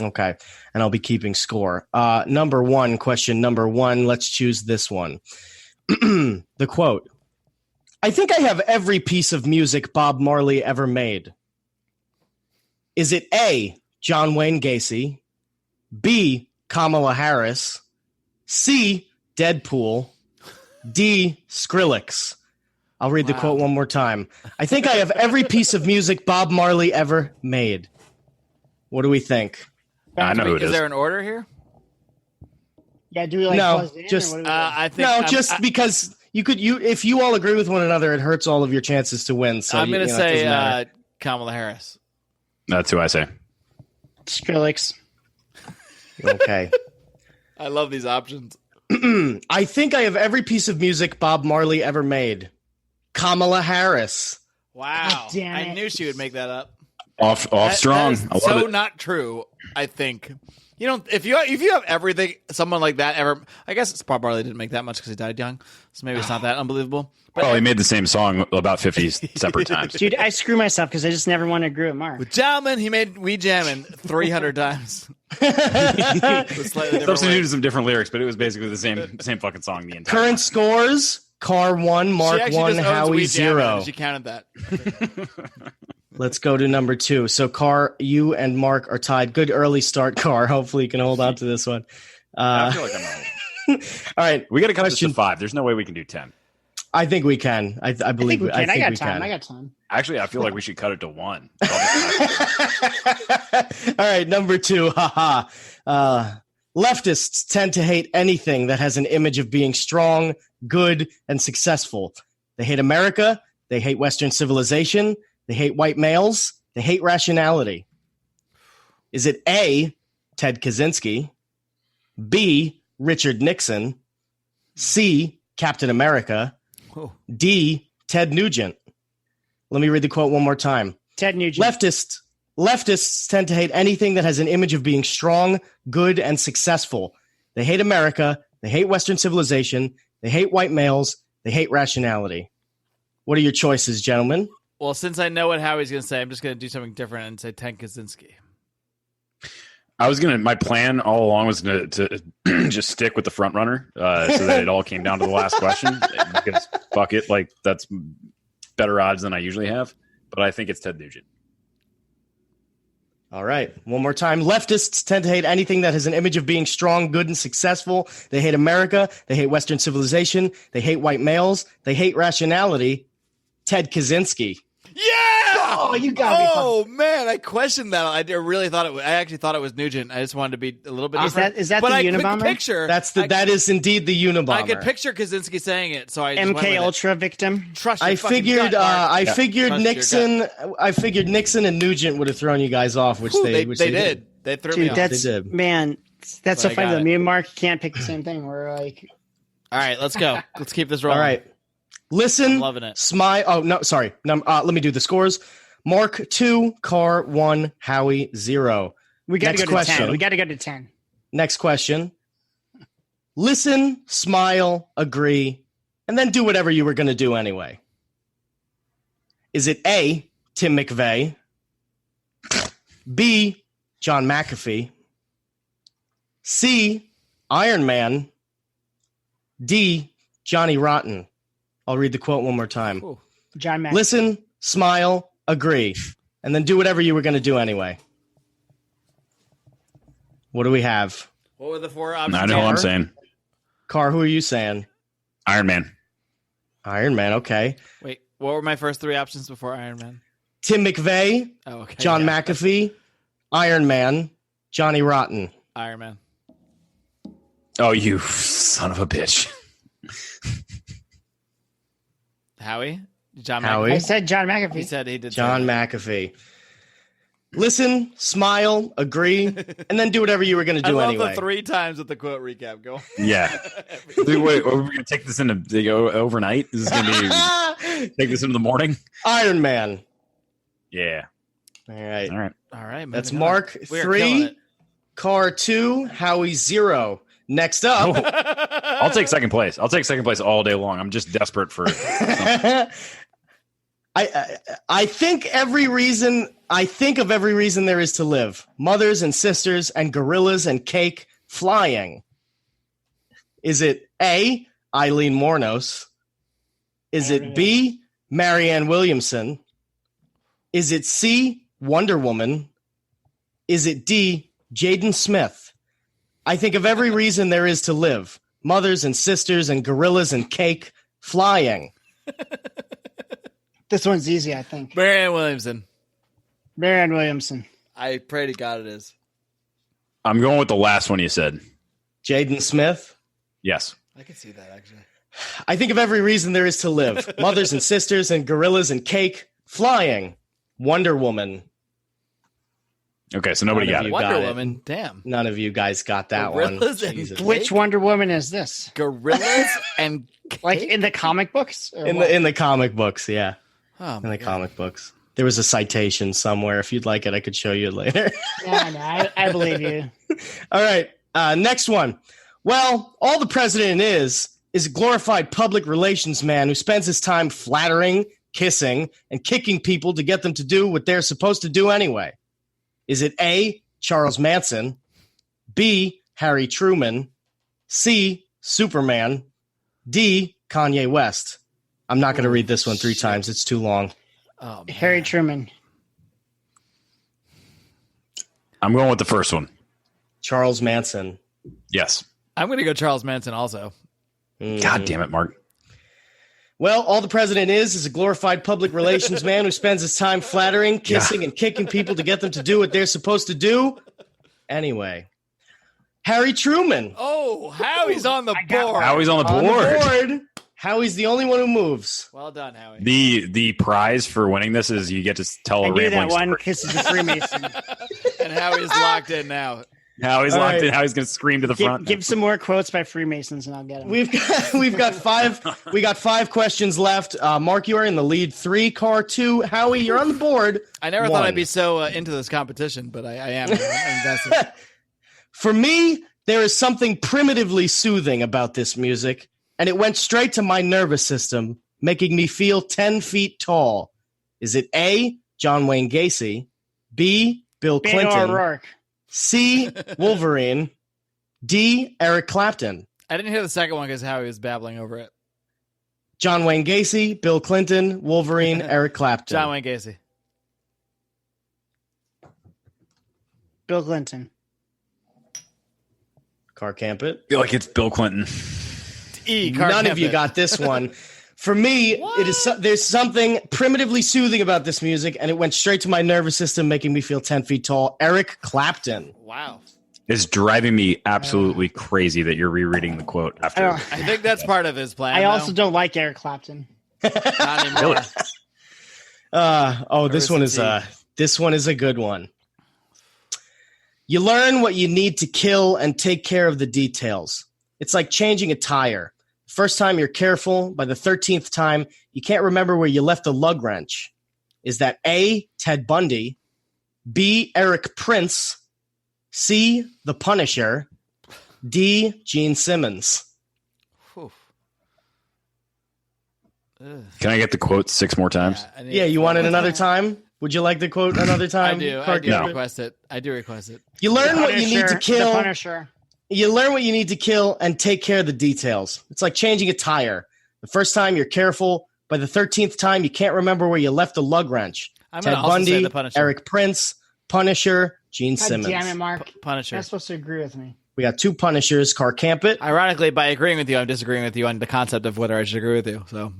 [SPEAKER 5] Okay. And I'll be keeping score. Number 1, question number 1. Let's choose this one. The quote. I think I have every piece of music Bob Marley ever made. Is it A, John Wayne Gacy, B, Kamala Harris, C, Deadpool, D, Skrillex? I'll read the quote one more time. I think I have every piece of music Bob Marley ever made. What do we think?
[SPEAKER 4] I know who it is.
[SPEAKER 1] Is there an order here?
[SPEAKER 3] Yeah, do we like
[SPEAKER 5] no,
[SPEAKER 3] just
[SPEAKER 1] I think
[SPEAKER 5] because if you all agree with one another, it hurts all of your chances to win. So
[SPEAKER 1] I'm going to say Kamala Harris.
[SPEAKER 4] That's who I say.
[SPEAKER 3] Skrillex.
[SPEAKER 5] Okay.
[SPEAKER 1] I love these options.
[SPEAKER 5] I think I have every piece of music Bob Marley ever made. Kamala Harris.
[SPEAKER 1] Wow.
[SPEAKER 3] damn
[SPEAKER 1] I
[SPEAKER 3] it.
[SPEAKER 1] knew she would make that up.
[SPEAKER 4] Off strong.
[SPEAKER 1] That
[SPEAKER 4] I
[SPEAKER 1] is
[SPEAKER 4] love
[SPEAKER 1] so
[SPEAKER 4] it.
[SPEAKER 1] not true, I think. You don't if you have everything someone like that ever I guess Bob Marley didn't make that much because he died young, so maybe it's not that unbelievable. But
[SPEAKER 4] He made the same song about 50 separate times.
[SPEAKER 3] Dude, I screw myself because I just never want to agree with Mark.
[SPEAKER 1] with Jamming, he made We Jammin' 300 times. With slightly different
[SPEAKER 4] Substituted
[SPEAKER 1] ways.
[SPEAKER 4] some different lyrics, but it was basically the same fucking song the entire
[SPEAKER 5] Current scores: Car 1,
[SPEAKER 1] She
[SPEAKER 5] Mark
[SPEAKER 1] actually
[SPEAKER 5] 1,
[SPEAKER 1] just owns
[SPEAKER 5] Howie
[SPEAKER 1] We Jammin',
[SPEAKER 5] 0.
[SPEAKER 1] and she counted that.
[SPEAKER 5] Let's go to number 2. So, Car, you and Mark are tied. Good early start, Car. Hopefully, you can hold on to this one.
[SPEAKER 4] I feel like I'm right.
[SPEAKER 5] All right,
[SPEAKER 4] We got to cut this to 5. There's no way we can do 10.
[SPEAKER 5] I think we can. I believe
[SPEAKER 3] we can. I got
[SPEAKER 5] we
[SPEAKER 3] time.
[SPEAKER 5] can.
[SPEAKER 3] I got time.
[SPEAKER 4] Actually, I feel like we should cut it to 1.
[SPEAKER 5] All right, number 2. Leftists tend to hate anything that has an image of being strong, good, and successful. They hate America. They hate Western civilization. They hate white males. They hate rationality. Is it A, Ted Kaczynski, B, Richard Nixon, C, Captain America, D, Ted Nugent? Let me read the quote one more time.
[SPEAKER 3] Ted Nugent.
[SPEAKER 5] Leftists tend to hate anything that has an image of being strong, good, and successful. They hate America. They hate Western civilization. They hate white males. They hate rationality. What are your choices, gentlemen?
[SPEAKER 1] Well, since I know what Howie's going to say, I'm just going to do something different and say Ted Kaczynski.
[SPEAKER 4] My plan all along was to just stick with the front runner so that it all came down to the last question. Because fuck it, like that's better odds than I usually have. But I think it's Ted Nugent.
[SPEAKER 5] All right. One more time. Leftists tend to hate anything that has an image of being strong, good, and successful. They hate America. They hate Western civilization. They hate white males. They hate rationality. Ted Kaczynski.
[SPEAKER 1] Yeah!
[SPEAKER 3] Oh, you got me.
[SPEAKER 1] Oh man, I questioned that. I really thought I actually thought it was Nugent. I just wanted to be a little bit different.
[SPEAKER 3] Is that
[SPEAKER 1] but
[SPEAKER 3] the
[SPEAKER 1] I
[SPEAKER 3] Unabomber?
[SPEAKER 1] could picture
[SPEAKER 5] That is indeed the Unabomber.
[SPEAKER 1] I could picture Kaczynski saying it, so I just went with
[SPEAKER 3] MK
[SPEAKER 1] it.
[SPEAKER 3] Ultra victim.
[SPEAKER 1] Trust your
[SPEAKER 5] I
[SPEAKER 1] fucking
[SPEAKER 5] figured
[SPEAKER 1] gut, Mark.
[SPEAKER 5] I figured
[SPEAKER 1] Trust your
[SPEAKER 5] Nixon
[SPEAKER 1] gut.
[SPEAKER 5] I figured Nixon and Nugent would have thrown you guys off, which
[SPEAKER 1] Whew,
[SPEAKER 5] they
[SPEAKER 1] did. They threw me
[SPEAKER 3] Dude,
[SPEAKER 1] off.
[SPEAKER 3] that's
[SPEAKER 5] They did.
[SPEAKER 3] man. That's so
[SPEAKER 1] But I
[SPEAKER 3] funny
[SPEAKER 1] got
[SPEAKER 3] that
[SPEAKER 1] it.
[SPEAKER 3] me and Mark can't pick the same thing. We're like,
[SPEAKER 1] All right, let's go. Let's keep this rolling.
[SPEAKER 5] All right. Listen,
[SPEAKER 1] I'm loving it.
[SPEAKER 5] smile. Oh, no, sorry. Let me do the scores. Mark 2, Car 1, Howie 0.
[SPEAKER 3] we got to
[SPEAKER 5] Next
[SPEAKER 3] go to
[SPEAKER 5] question.
[SPEAKER 3] 10. We got to go to 10.
[SPEAKER 5] Next question. Listen, smile, agree, and then do whatever you were going to do anyway. Is it A, Tim McVeigh, B, John McAfee, C, Iron Man, D, Johnny Rotten? I'll read the quote one more time.
[SPEAKER 1] Ooh.
[SPEAKER 3] John Mack.
[SPEAKER 5] Listen, smile, agree, and then do whatever you were going to do anyway. What do we have?
[SPEAKER 1] What were the 4 options?
[SPEAKER 4] I know what I'm saying.
[SPEAKER 5] Car, who are you saying?
[SPEAKER 4] Iron Man.
[SPEAKER 5] Iron Man, okay.
[SPEAKER 1] Wait, what were my first 3 options before Iron Man?
[SPEAKER 5] Tim McVeigh,
[SPEAKER 1] Oh, okay.
[SPEAKER 5] John
[SPEAKER 1] yeah.
[SPEAKER 5] McAfee, Iron Man, Johnny Rotten.
[SPEAKER 1] Iron Man.
[SPEAKER 4] Oh, you son of a bitch.
[SPEAKER 1] Howie? John
[SPEAKER 5] Howie?
[SPEAKER 1] McAfee?
[SPEAKER 3] I said John McAfee.
[SPEAKER 1] He said he did.
[SPEAKER 5] John
[SPEAKER 1] say that.
[SPEAKER 5] McAfee. Listen, smile, agree, and then do whatever you were going to
[SPEAKER 1] I
[SPEAKER 5] do
[SPEAKER 1] love
[SPEAKER 5] anyway.
[SPEAKER 1] the 3 times with the quote recap. Go.
[SPEAKER 4] Yeah. Wait, are we going to take this into overnight? Is this going to be take this into the morning?
[SPEAKER 5] Iron Man.
[SPEAKER 4] Yeah.
[SPEAKER 5] All right.
[SPEAKER 4] All right.
[SPEAKER 1] All right.
[SPEAKER 5] That's
[SPEAKER 1] moving on.
[SPEAKER 5] Mark
[SPEAKER 1] We are killing
[SPEAKER 5] 3, Car 2, Howie 0. Next up.
[SPEAKER 1] it.
[SPEAKER 4] I'll take second place. I'll take second place all day long. I'm just desperate for
[SPEAKER 5] I think of every reason there is to live. Mothers and sisters and gorillas and cake flying. Is it A, Eileen Mornos? Is it B, Marianne Williamson? Is it C, Wonder Woman? Is it D, Jaden Smith? I think of every reason there is to live. Mothers and sisters and gorillas and cake flying.
[SPEAKER 3] This one's easy, I think.
[SPEAKER 1] Marianne Williamson.
[SPEAKER 3] Marianne Williamson.
[SPEAKER 1] I pray to God it is.
[SPEAKER 4] I'm going with the last one you said.
[SPEAKER 5] Jaden Smith?
[SPEAKER 4] Yes.
[SPEAKER 1] I can see that, actually.
[SPEAKER 5] I think of every reason there is to live. Mothers and sisters and gorillas and cake flying. Wonder Woman.
[SPEAKER 4] Okay, so nobody got it.
[SPEAKER 5] got
[SPEAKER 1] Wonder
[SPEAKER 5] it.
[SPEAKER 1] Woman. Damn.
[SPEAKER 5] None of you guys got that
[SPEAKER 1] Gorillas
[SPEAKER 5] one.
[SPEAKER 1] and
[SPEAKER 5] Jesus.
[SPEAKER 3] Which Wonder Woman is this?
[SPEAKER 1] Gorillas and
[SPEAKER 3] Like in the comic books? Or
[SPEAKER 5] In
[SPEAKER 3] what?
[SPEAKER 5] the comic books, yeah.
[SPEAKER 1] Oh,
[SPEAKER 5] In the comic books. There was a citation somewhere. If you'd like it, I could show you it later.
[SPEAKER 3] Yeah, no, I believe you.
[SPEAKER 5] All right. Next one. Well, all the president is a glorified public relations man who spends his time flattering, kissing, and kicking people to get them to do what they're supposed to do anyway. Is it A, Charles Manson, B, Harry Truman, C, Superman, D, Kanye West? I'm not going to read this one 3 times. It's too long.
[SPEAKER 1] Oh, man.
[SPEAKER 3] Harry Truman.
[SPEAKER 4] I'm going with the first one.
[SPEAKER 5] Charles Manson.
[SPEAKER 4] Yes.
[SPEAKER 1] I'm going to go Charles Manson also.
[SPEAKER 4] God damn it, Mark.
[SPEAKER 5] Well, all the president is a glorified public relations man who spends his time flattering, kissing, and kicking people to get them to do what they're supposed to do. Anyway, Harry Truman.
[SPEAKER 1] Oh, Howie's on the board.
[SPEAKER 4] Howie's on the
[SPEAKER 5] On
[SPEAKER 4] board.
[SPEAKER 5] the board. Howie's the only one who moves.
[SPEAKER 1] Well done, Howie.
[SPEAKER 4] The prize for winning this is you get to tell
[SPEAKER 3] I
[SPEAKER 4] a
[SPEAKER 3] knew
[SPEAKER 4] rambling
[SPEAKER 3] that one
[SPEAKER 4] story.
[SPEAKER 3] because he's a Freemason.
[SPEAKER 1] And Howie's locked in now.
[SPEAKER 4] Howie's
[SPEAKER 5] All
[SPEAKER 4] locked
[SPEAKER 5] right.
[SPEAKER 4] in. Howie's going to scream to the front.
[SPEAKER 3] Give some more quotes by Freemasons and I'll get them.
[SPEAKER 5] We've got 5. We got 5 questions left. Mark, you are in the lead. 3, Car 2. Howie, you're on the board.
[SPEAKER 1] I never
[SPEAKER 5] 1.
[SPEAKER 1] thought I'd be so into this competition, but I am. I'm invested.
[SPEAKER 5] For me, there is something primitively soothing about this music, and it went straight to my nervous system, making me feel 10 feet tall. Is it A, John Wayne Gacy, B, Bill
[SPEAKER 3] Beto
[SPEAKER 5] Clinton,
[SPEAKER 3] O'Rourke.
[SPEAKER 5] C, Wolverine, D, Eric Clapton?
[SPEAKER 1] I didn't hear the second one because Howie was babbling over it.
[SPEAKER 5] John Wayne Gacy, Bill Clinton, Wolverine, Eric Clapton.
[SPEAKER 1] John Wayne Gacy.
[SPEAKER 3] Bill Clinton.
[SPEAKER 5] Car Campit.
[SPEAKER 4] I feel like it's Bill Clinton.
[SPEAKER 5] None of you got this one. For me, there's something primitively soothing about this music, and it went straight to my nervous system, making me feel 10 feet tall. Eric Clapton.
[SPEAKER 1] Wow.
[SPEAKER 4] It's driving me absolutely crazy that you're rereading the quote after.
[SPEAKER 3] I
[SPEAKER 1] I think that's part of his plan.
[SPEAKER 3] I
[SPEAKER 1] though.
[SPEAKER 3] also don't like Eric Clapton.
[SPEAKER 1] Not anymore.
[SPEAKER 5] This one is a good one. You learn what you need to kill and take care of the details. It's like changing a tire. First time you're careful, by the 13th time, you can't remember where you left the lug wrench. Is that A, Ted Bundy, B, Eric Prince, C, The Punisher, D, Gene Simmons?
[SPEAKER 1] Whew. Ugh.
[SPEAKER 4] Can I get the quote 6 more times?
[SPEAKER 1] I need
[SPEAKER 5] Yeah, you want it
[SPEAKER 1] one
[SPEAKER 5] another
[SPEAKER 1] more.
[SPEAKER 5] time? Would you like the quote another
[SPEAKER 1] I
[SPEAKER 5] time?
[SPEAKER 1] do. I
[SPEAKER 5] Clark
[SPEAKER 1] do
[SPEAKER 5] Gable?
[SPEAKER 1] request it. I do request it.
[SPEAKER 5] You learn what you need to
[SPEAKER 3] The
[SPEAKER 5] kill.
[SPEAKER 3] Punisher.
[SPEAKER 5] You learn what you need to kill and take care of the details. It's like changing a tire. The first time you're careful. By the 13th time, you can't remember where you left the lug wrench.
[SPEAKER 1] I'm
[SPEAKER 5] Ted
[SPEAKER 1] gonna also say
[SPEAKER 5] Bundy,
[SPEAKER 1] The Punisher.
[SPEAKER 5] Eric Prince, Punisher, Gene
[SPEAKER 3] God
[SPEAKER 5] Simmons.
[SPEAKER 3] damn it, Mark.
[SPEAKER 1] Punisher.
[SPEAKER 3] You're supposed to agree with me.
[SPEAKER 5] We got 2 punishers. Car camp it.
[SPEAKER 1] Ironically, by agreeing with you, I'm disagreeing with you on the concept of whether I should agree with you. So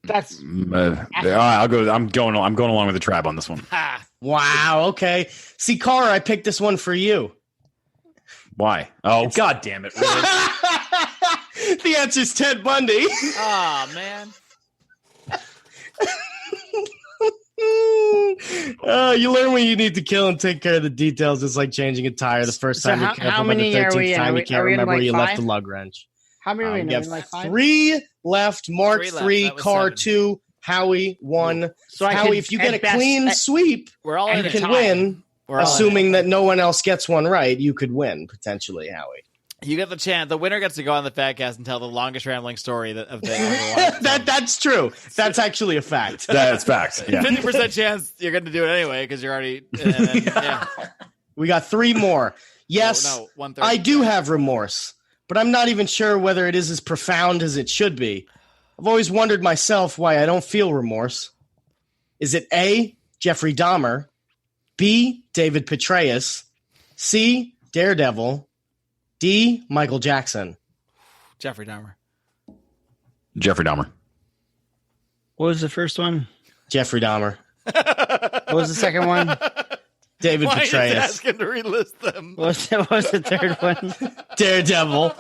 [SPEAKER 3] That's
[SPEAKER 4] I'll go. I'm going along with the tribe on this one.
[SPEAKER 5] Wow. Okay. See, Car, I picked this one for you.
[SPEAKER 4] Why? Oh, God damn it! Really?
[SPEAKER 5] The answer's Ted Bundy.
[SPEAKER 1] oh man.
[SPEAKER 5] You learn when you need to kill and take care of the details. It's like changing a tire. The first time you're careful, but the 13th time you can't remember where you left the lug wrench.
[SPEAKER 3] How many are we in?
[SPEAKER 5] We have
[SPEAKER 3] Like 5?
[SPEAKER 5] 3 left. Mark 3, Car
[SPEAKER 1] 7.
[SPEAKER 5] 2, Howie 1.
[SPEAKER 3] So I
[SPEAKER 5] Howie,
[SPEAKER 3] could,
[SPEAKER 5] if you get a
[SPEAKER 3] at
[SPEAKER 5] clean
[SPEAKER 3] best,
[SPEAKER 5] sweep,
[SPEAKER 1] We're all
[SPEAKER 5] you
[SPEAKER 1] in a
[SPEAKER 5] can
[SPEAKER 1] tie.
[SPEAKER 5] win.
[SPEAKER 1] We're all
[SPEAKER 5] Assuming that no one else gets one right, you could win potentially, Howie.
[SPEAKER 1] You get the chance. The winner gets to go on the Fatcast and tell the longest rambling story of the
[SPEAKER 5] That's true. That's actually a fact.
[SPEAKER 4] That's fact. Yeah.
[SPEAKER 1] 50% chance you're going to do it anyway because you're already. Yeah.
[SPEAKER 5] We got 3 more. Yes,
[SPEAKER 1] No, 1/3.
[SPEAKER 5] I do have remorse, but I'm not even sure whether it is as profound as it should be. I've always wondered myself why I don't feel remorse. Is it A, Jeffrey Dahmer, B, David Petraeus, C, Daredevil, D, Michael Jackson?
[SPEAKER 1] Jeffrey Dahmer.
[SPEAKER 4] Jeffrey Dahmer.
[SPEAKER 3] What was the first one?
[SPEAKER 5] Jeffrey Dahmer.
[SPEAKER 3] What was the second one?
[SPEAKER 5] David
[SPEAKER 1] Why are you
[SPEAKER 5] Petraeus.
[SPEAKER 1] asking to relist them?
[SPEAKER 3] What was the third one?
[SPEAKER 5] Daredevil.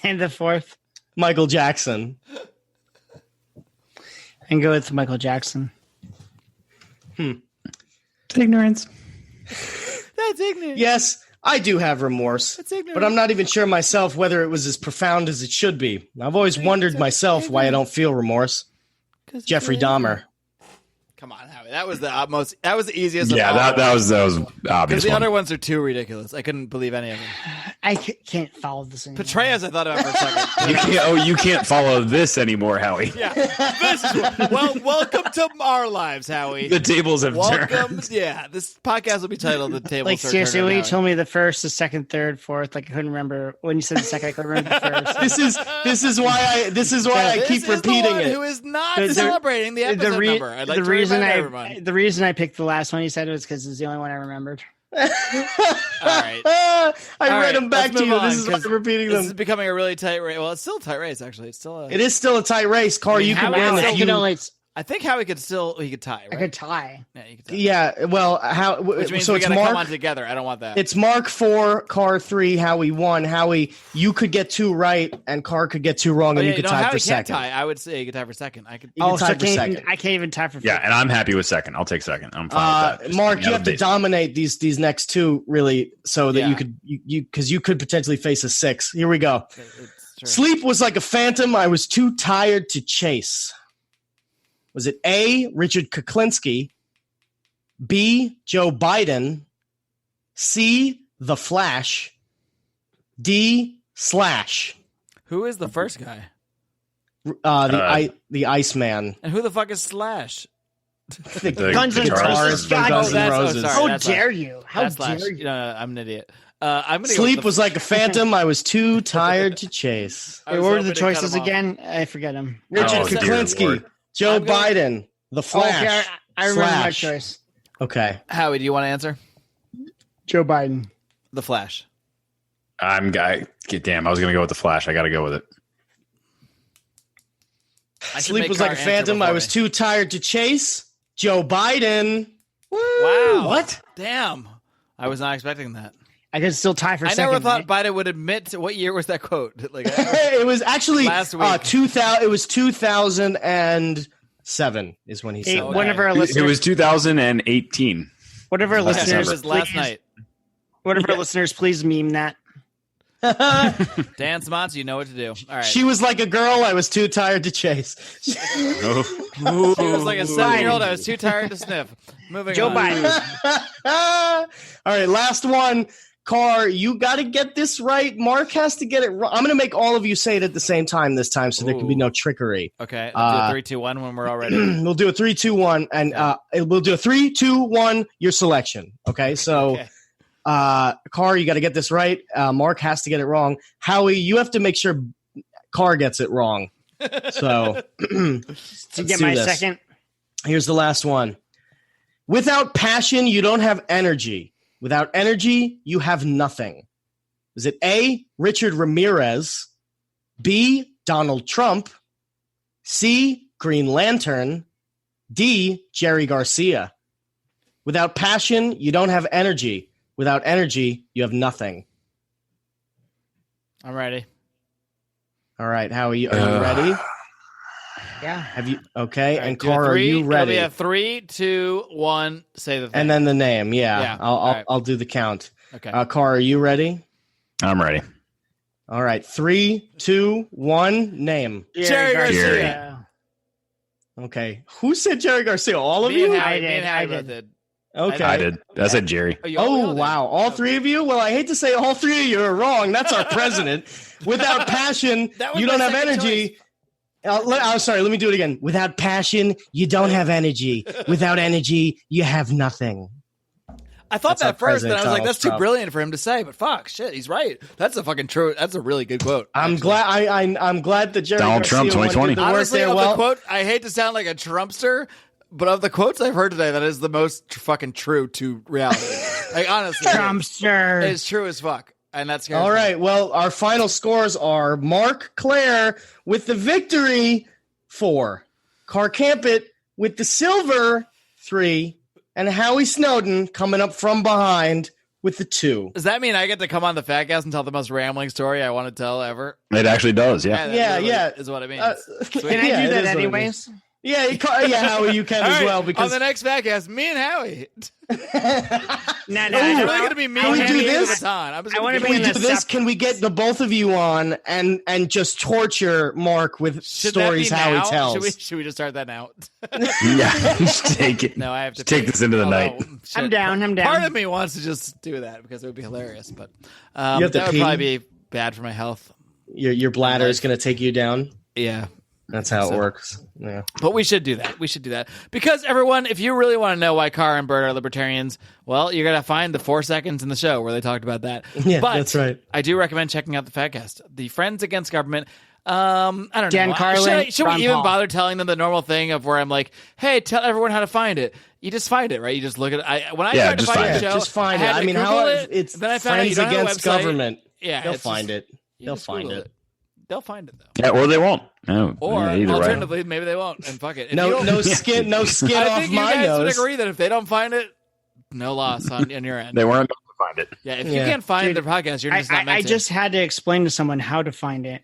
[SPEAKER 3] And the fourth?
[SPEAKER 5] Michael Jackson.
[SPEAKER 3] And go with Michael Jackson.
[SPEAKER 4] Ignorance.
[SPEAKER 1] That's ignorant.
[SPEAKER 5] Yes, I do have remorse,
[SPEAKER 1] That's ignorant.
[SPEAKER 5] but I'm not even sure myself whether it was as profound as it should be. I've always wondered myself why I don't feel remorse. Jeffrey Dahmer.
[SPEAKER 1] Come on, Howie. That was the utmost. That was the easiest.
[SPEAKER 4] Yeah,
[SPEAKER 1] of all.
[SPEAKER 4] that was obvious.
[SPEAKER 1] Because the
[SPEAKER 4] one.
[SPEAKER 1] other ones are too ridiculous. I couldn't believe any of them.
[SPEAKER 3] I can't follow this anymore.
[SPEAKER 1] Petraeus, I thought about for a second.
[SPEAKER 4] You can't follow this anymore, Howie.
[SPEAKER 1] Yeah. This is, welcome to our lives, Howie.
[SPEAKER 4] The tables have
[SPEAKER 1] Welcome.
[SPEAKER 4] turned.
[SPEAKER 1] Yeah, this podcast will be titled "The Table."
[SPEAKER 3] Like seriously, when you told me the first, the second, third, fourth, like I couldn't remember when you said the second. I couldn't remember the first.
[SPEAKER 5] This is why I keep repeating it.
[SPEAKER 1] Who is not
[SPEAKER 3] The-
[SPEAKER 1] celebrating the episode number? I'd like
[SPEAKER 3] the
[SPEAKER 1] to
[SPEAKER 3] reason
[SPEAKER 1] remind everyone.
[SPEAKER 3] the reason I picked the last one you said was because it's the only one I remembered.
[SPEAKER 1] All right.
[SPEAKER 5] I
[SPEAKER 1] All
[SPEAKER 5] read
[SPEAKER 1] right,
[SPEAKER 5] them back
[SPEAKER 1] let's
[SPEAKER 5] to
[SPEAKER 1] move
[SPEAKER 5] you.
[SPEAKER 1] on,
[SPEAKER 5] This is why
[SPEAKER 1] 'cause
[SPEAKER 5] I'm repeating
[SPEAKER 1] This is
[SPEAKER 5] them.
[SPEAKER 1] becoming a really tight race. Well, it's still a tight race, actually. It's still a.
[SPEAKER 5] It is still a tight race. Car, you can win if you.
[SPEAKER 1] I think Howie could still. He could tie. Right?
[SPEAKER 3] I could tie.
[SPEAKER 1] Yeah, you could tie.
[SPEAKER 5] Yeah, well, how?
[SPEAKER 1] Which means
[SPEAKER 5] so
[SPEAKER 1] we
[SPEAKER 5] it's
[SPEAKER 1] gotta come on
[SPEAKER 5] Mark.
[SPEAKER 1] together. I don't want that.
[SPEAKER 5] It's Mark 4, Car 3, Howie 1. Howie, you could get 2 right, and Car could get 2 wrong, and you could tie
[SPEAKER 1] Howie
[SPEAKER 5] for
[SPEAKER 1] can't
[SPEAKER 5] second.
[SPEAKER 1] tie. I would say you could tie for second. I could.
[SPEAKER 5] You could tie for
[SPEAKER 3] I
[SPEAKER 5] second.
[SPEAKER 3] can't even tie for.
[SPEAKER 4] Yeah, and I'm happy with second. I'll take second. I'm fine with that. Just
[SPEAKER 5] Mark,
[SPEAKER 4] out
[SPEAKER 5] you
[SPEAKER 4] of
[SPEAKER 5] have to
[SPEAKER 4] base.
[SPEAKER 5] dominate these next 2 really, so that
[SPEAKER 1] Yeah.
[SPEAKER 5] you could because you could potentially face a 6. Here we go.
[SPEAKER 1] It's true.
[SPEAKER 5] Sleep was like a phantom. I was too tired to chase. Was it A, Richard Kuklinski, B, Joe Biden, C, The Flash, D, Slash,
[SPEAKER 1] Who is the first guy?
[SPEAKER 5] the Iceman,
[SPEAKER 1] And who the fuck is Slash?
[SPEAKER 5] the
[SPEAKER 3] Guns N'
[SPEAKER 5] guitarist
[SPEAKER 3] Roses.
[SPEAKER 5] from
[SPEAKER 3] God,
[SPEAKER 5] Guns N'
[SPEAKER 1] that's- oh,
[SPEAKER 5] Roses.
[SPEAKER 1] sorry.
[SPEAKER 3] How
[SPEAKER 1] that's
[SPEAKER 3] dare
[SPEAKER 1] Slash.
[SPEAKER 3] you? How
[SPEAKER 1] That's Slash.
[SPEAKER 3] dare you?
[SPEAKER 1] No, I'm an idiot. I'm gonna
[SPEAKER 5] Sleep
[SPEAKER 1] go with
[SPEAKER 5] was like a phantom. I was too tired to chase.
[SPEAKER 1] I
[SPEAKER 3] Wait,
[SPEAKER 1] was
[SPEAKER 3] what were
[SPEAKER 1] hoping
[SPEAKER 3] the
[SPEAKER 1] to cut
[SPEAKER 3] choices
[SPEAKER 1] him off.
[SPEAKER 3] again? I forget them.
[SPEAKER 5] Richard
[SPEAKER 4] Oh, dear
[SPEAKER 5] Kuklinski,
[SPEAKER 4] Lord.
[SPEAKER 5] Joe
[SPEAKER 1] I'm going-
[SPEAKER 5] Biden, The Flash.
[SPEAKER 3] Okay, I remember my
[SPEAKER 5] Slash.
[SPEAKER 3] choice.
[SPEAKER 5] Okay.
[SPEAKER 1] Howie, do you want to answer?
[SPEAKER 3] Joe Biden.
[SPEAKER 1] The Flash.
[SPEAKER 4] Damn, I was going to go with the Flash. I got to go with it.
[SPEAKER 1] I should
[SPEAKER 5] Sleep
[SPEAKER 1] make
[SPEAKER 5] was like a
[SPEAKER 1] Carr answer
[SPEAKER 5] phantom. I
[SPEAKER 1] before
[SPEAKER 5] was
[SPEAKER 1] me.
[SPEAKER 5] too tired to chase. Joe Biden.
[SPEAKER 1] Wow.
[SPEAKER 5] What?
[SPEAKER 1] Damn. I was not expecting that.
[SPEAKER 3] I could still tie for
[SPEAKER 1] I
[SPEAKER 3] second.
[SPEAKER 1] never thought
[SPEAKER 3] right?
[SPEAKER 1] Biden would admit to, what year was that quote? Like,
[SPEAKER 5] It was actually
[SPEAKER 1] Last week.
[SPEAKER 5] 2000. It was 2007 is when he
[SPEAKER 3] Hey,
[SPEAKER 5] said that.
[SPEAKER 3] one of our
[SPEAKER 4] It
[SPEAKER 3] listeners.
[SPEAKER 4] was 2018.
[SPEAKER 3] One of our
[SPEAKER 1] it
[SPEAKER 3] listeners.
[SPEAKER 1] was last
[SPEAKER 3] please-
[SPEAKER 1] night.
[SPEAKER 3] One of our listeners, please meme that.
[SPEAKER 1] Dan Smots, you know what to do. All right.
[SPEAKER 5] She was like a girl. I was too tired to chase.
[SPEAKER 4] Oh.
[SPEAKER 1] She was like a 7-year-old. I was too tired to sniff. Moving
[SPEAKER 3] Joe
[SPEAKER 1] on.
[SPEAKER 3] Biden.
[SPEAKER 5] All right, last one. Carr, you got to get this right. Mark has to get it wrong. I'm going to make all of you say it at the same time this time, so there can be no trickery.
[SPEAKER 1] Okay. Let's do a 3, 2, 1 when we're all ready.
[SPEAKER 5] We'll do a 3, 2, 1, and we'll do a 3, 2, 1. Your selection. Okay, so.
[SPEAKER 1] Okay.
[SPEAKER 5] Carr, you got to get this right. Mark has to get it wrong. Howie, you have to make sure Carr gets it wrong. So
[SPEAKER 3] To get my second.
[SPEAKER 5] Here's the last one. Without passion, you don't have energy. Without energy, you have nothing. Is it A, Richard Ramirez, B, Donald Trump, C, Green Lantern, D, Jerry Garcia? Without passion, you don't have energy. Without energy, you have nothing.
[SPEAKER 1] I'm ready.
[SPEAKER 5] All right, Howie, are you ready?
[SPEAKER 3] Yeah.
[SPEAKER 5] Have you? Okay,
[SPEAKER 1] Right,
[SPEAKER 5] and Cara, are you ready?
[SPEAKER 1] We have 3, 2, 1. Say the thing.
[SPEAKER 5] And then the name. Yeah. I'll do the count.
[SPEAKER 1] Okay.
[SPEAKER 5] Cara, are you ready?
[SPEAKER 4] I'm ready.
[SPEAKER 5] All right, 3, 2, 1. Name.
[SPEAKER 1] Jerry Garcia.
[SPEAKER 4] Jerry.
[SPEAKER 5] Okay. Who said Jerry Garcia? All of
[SPEAKER 1] Me
[SPEAKER 5] you?
[SPEAKER 1] and Howie,
[SPEAKER 3] I
[SPEAKER 1] me and
[SPEAKER 3] did,
[SPEAKER 1] Howie
[SPEAKER 3] I
[SPEAKER 1] both
[SPEAKER 3] did.
[SPEAKER 1] did.
[SPEAKER 5] Okay.
[SPEAKER 4] I did. I said Jerry.
[SPEAKER 1] we all
[SPEAKER 5] Oh,
[SPEAKER 1] did.
[SPEAKER 5] wow. All three of you? Well, I hate to say all three of you are wrong. That's our president. Without passion,
[SPEAKER 1] That was
[SPEAKER 5] you
[SPEAKER 1] my
[SPEAKER 5] don't have
[SPEAKER 1] second
[SPEAKER 5] energy. I'm sorry. Let me do it again. Without passion, you don't have energy. Without energy, you have nothing.
[SPEAKER 1] I thought
[SPEAKER 5] That's our
[SPEAKER 1] that first, and I was
[SPEAKER 5] President
[SPEAKER 1] like, "That's too
[SPEAKER 5] Donald Trump.
[SPEAKER 1] brilliant for him to say." But fuck, shit, he's right. That's a fucking true. That's a really good quote.
[SPEAKER 5] I'm
[SPEAKER 1] actually.
[SPEAKER 5] glad. I'm glad that Jerry
[SPEAKER 4] Donald Trump,
[SPEAKER 5] Garcia
[SPEAKER 4] 2020.
[SPEAKER 5] did the work
[SPEAKER 1] Honestly,
[SPEAKER 5] there.
[SPEAKER 1] of
[SPEAKER 5] Well,
[SPEAKER 1] the quote, I hate to sound like a Trumpster, but of the quotes I've heard today, that is the most fucking true to reality. Like honestly,
[SPEAKER 3] Trumpster.
[SPEAKER 1] it's true as fuck, and that's
[SPEAKER 5] all right. Well, our final scores are Marc Claire with the victory 4, Car Campit with the silver 3, and Howie Snowden coming up from behind with the 2.
[SPEAKER 1] Does that mean I get to come on the Fatcast and tell the most rambling story I want to tell ever?
[SPEAKER 4] It actually does. Yeah.
[SPEAKER 1] that
[SPEAKER 5] Yeah,
[SPEAKER 1] really
[SPEAKER 5] yeah.
[SPEAKER 1] is what it means.
[SPEAKER 3] Can I
[SPEAKER 5] Yeah,
[SPEAKER 3] do
[SPEAKER 5] it
[SPEAKER 3] that
[SPEAKER 5] is what it
[SPEAKER 3] anyways?
[SPEAKER 5] Yeah, Howie, you can
[SPEAKER 1] All
[SPEAKER 5] as
[SPEAKER 1] right,
[SPEAKER 5] well
[SPEAKER 1] on
[SPEAKER 5] because
[SPEAKER 1] the next Fatcast, me and Howie.
[SPEAKER 3] No,
[SPEAKER 1] It's really going to be me
[SPEAKER 5] Can we
[SPEAKER 1] and
[SPEAKER 5] do
[SPEAKER 1] Howie
[SPEAKER 5] this?
[SPEAKER 1] the baton.
[SPEAKER 3] I wanna
[SPEAKER 5] Can
[SPEAKER 3] be
[SPEAKER 5] we
[SPEAKER 3] in
[SPEAKER 5] do
[SPEAKER 3] a
[SPEAKER 5] this?
[SPEAKER 3] sep-
[SPEAKER 5] Can we get the both of you on and just torture Mark with
[SPEAKER 1] Should that
[SPEAKER 5] stories
[SPEAKER 1] be
[SPEAKER 5] Howie
[SPEAKER 1] now?
[SPEAKER 5] tells?
[SPEAKER 1] Should we just start that now?
[SPEAKER 4] Yeah. Just take it.
[SPEAKER 1] No, I have to
[SPEAKER 4] Just take
[SPEAKER 1] pee.
[SPEAKER 4] this into the
[SPEAKER 1] Oh,
[SPEAKER 4] night.
[SPEAKER 1] shit.
[SPEAKER 3] I'm down.
[SPEAKER 1] Part of me wants to just do that because it would be hilarious, but
[SPEAKER 5] You have to
[SPEAKER 1] that would
[SPEAKER 5] pee?
[SPEAKER 1] probably be bad for my health.
[SPEAKER 5] Your bladder is going to take you down.
[SPEAKER 1] Yeah.
[SPEAKER 5] That's how it works. Yeah.
[SPEAKER 1] But we should do that. We should do that. Because, everyone, if you really want to know why Cara and Bert are libertarians, well, you're going to find the 4 seconds in the show where they talked about that.
[SPEAKER 5] Yeah,
[SPEAKER 1] but
[SPEAKER 5] that's right.
[SPEAKER 1] I do recommend checking out the Fatcast. The Friends Against Government. I don't
[SPEAKER 3] Dan
[SPEAKER 1] know.
[SPEAKER 3] Carlin,
[SPEAKER 1] Should we
[SPEAKER 3] Ron
[SPEAKER 1] even
[SPEAKER 3] Paul.
[SPEAKER 1] bother telling them the normal thing of where I'm like, hey, tell everyone how to find it? You just find it, right? You just look at it. When I tried to
[SPEAKER 4] just
[SPEAKER 1] find
[SPEAKER 4] find
[SPEAKER 1] the
[SPEAKER 4] it.
[SPEAKER 1] show,
[SPEAKER 5] Just find
[SPEAKER 1] I
[SPEAKER 5] it.
[SPEAKER 1] had
[SPEAKER 5] I
[SPEAKER 1] to
[SPEAKER 5] mean,
[SPEAKER 1] Google
[SPEAKER 5] how
[SPEAKER 1] it.
[SPEAKER 5] it's
[SPEAKER 1] Then I found out you
[SPEAKER 5] Friends
[SPEAKER 1] don't have a
[SPEAKER 5] Against
[SPEAKER 1] website.
[SPEAKER 5] Government.
[SPEAKER 1] Yeah,
[SPEAKER 5] They'll
[SPEAKER 1] it's
[SPEAKER 5] find
[SPEAKER 1] just-
[SPEAKER 5] it.
[SPEAKER 1] you
[SPEAKER 5] They'll
[SPEAKER 1] just
[SPEAKER 5] find
[SPEAKER 1] Google
[SPEAKER 5] it.
[SPEAKER 1] They'll find it though.
[SPEAKER 4] Yeah, or they won't. No,
[SPEAKER 1] Or
[SPEAKER 4] either way.
[SPEAKER 1] alternatively, maybe they won't. And fuck it. If you
[SPEAKER 5] No,
[SPEAKER 1] don't-
[SPEAKER 5] no skin, no skin
[SPEAKER 1] I
[SPEAKER 5] off
[SPEAKER 1] think you
[SPEAKER 5] my
[SPEAKER 1] guys would
[SPEAKER 5] nose.
[SPEAKER 1] agree that if they don't find it, no loss on your end.
[SPEAKER 4] They weren't going to find it.
[SPEAKER 1] Yeah, if you
[SPEAKER 5] Yeah.
[SPEAKER 1] can't find
[SPEAKER 3] Dude,
[SPEAKER 1] the podcast, you're just not meant
[SPEAKER 3] I
[SPEAKER 1] to.
[SPEAKER 3] just had to explain to someone how to find it.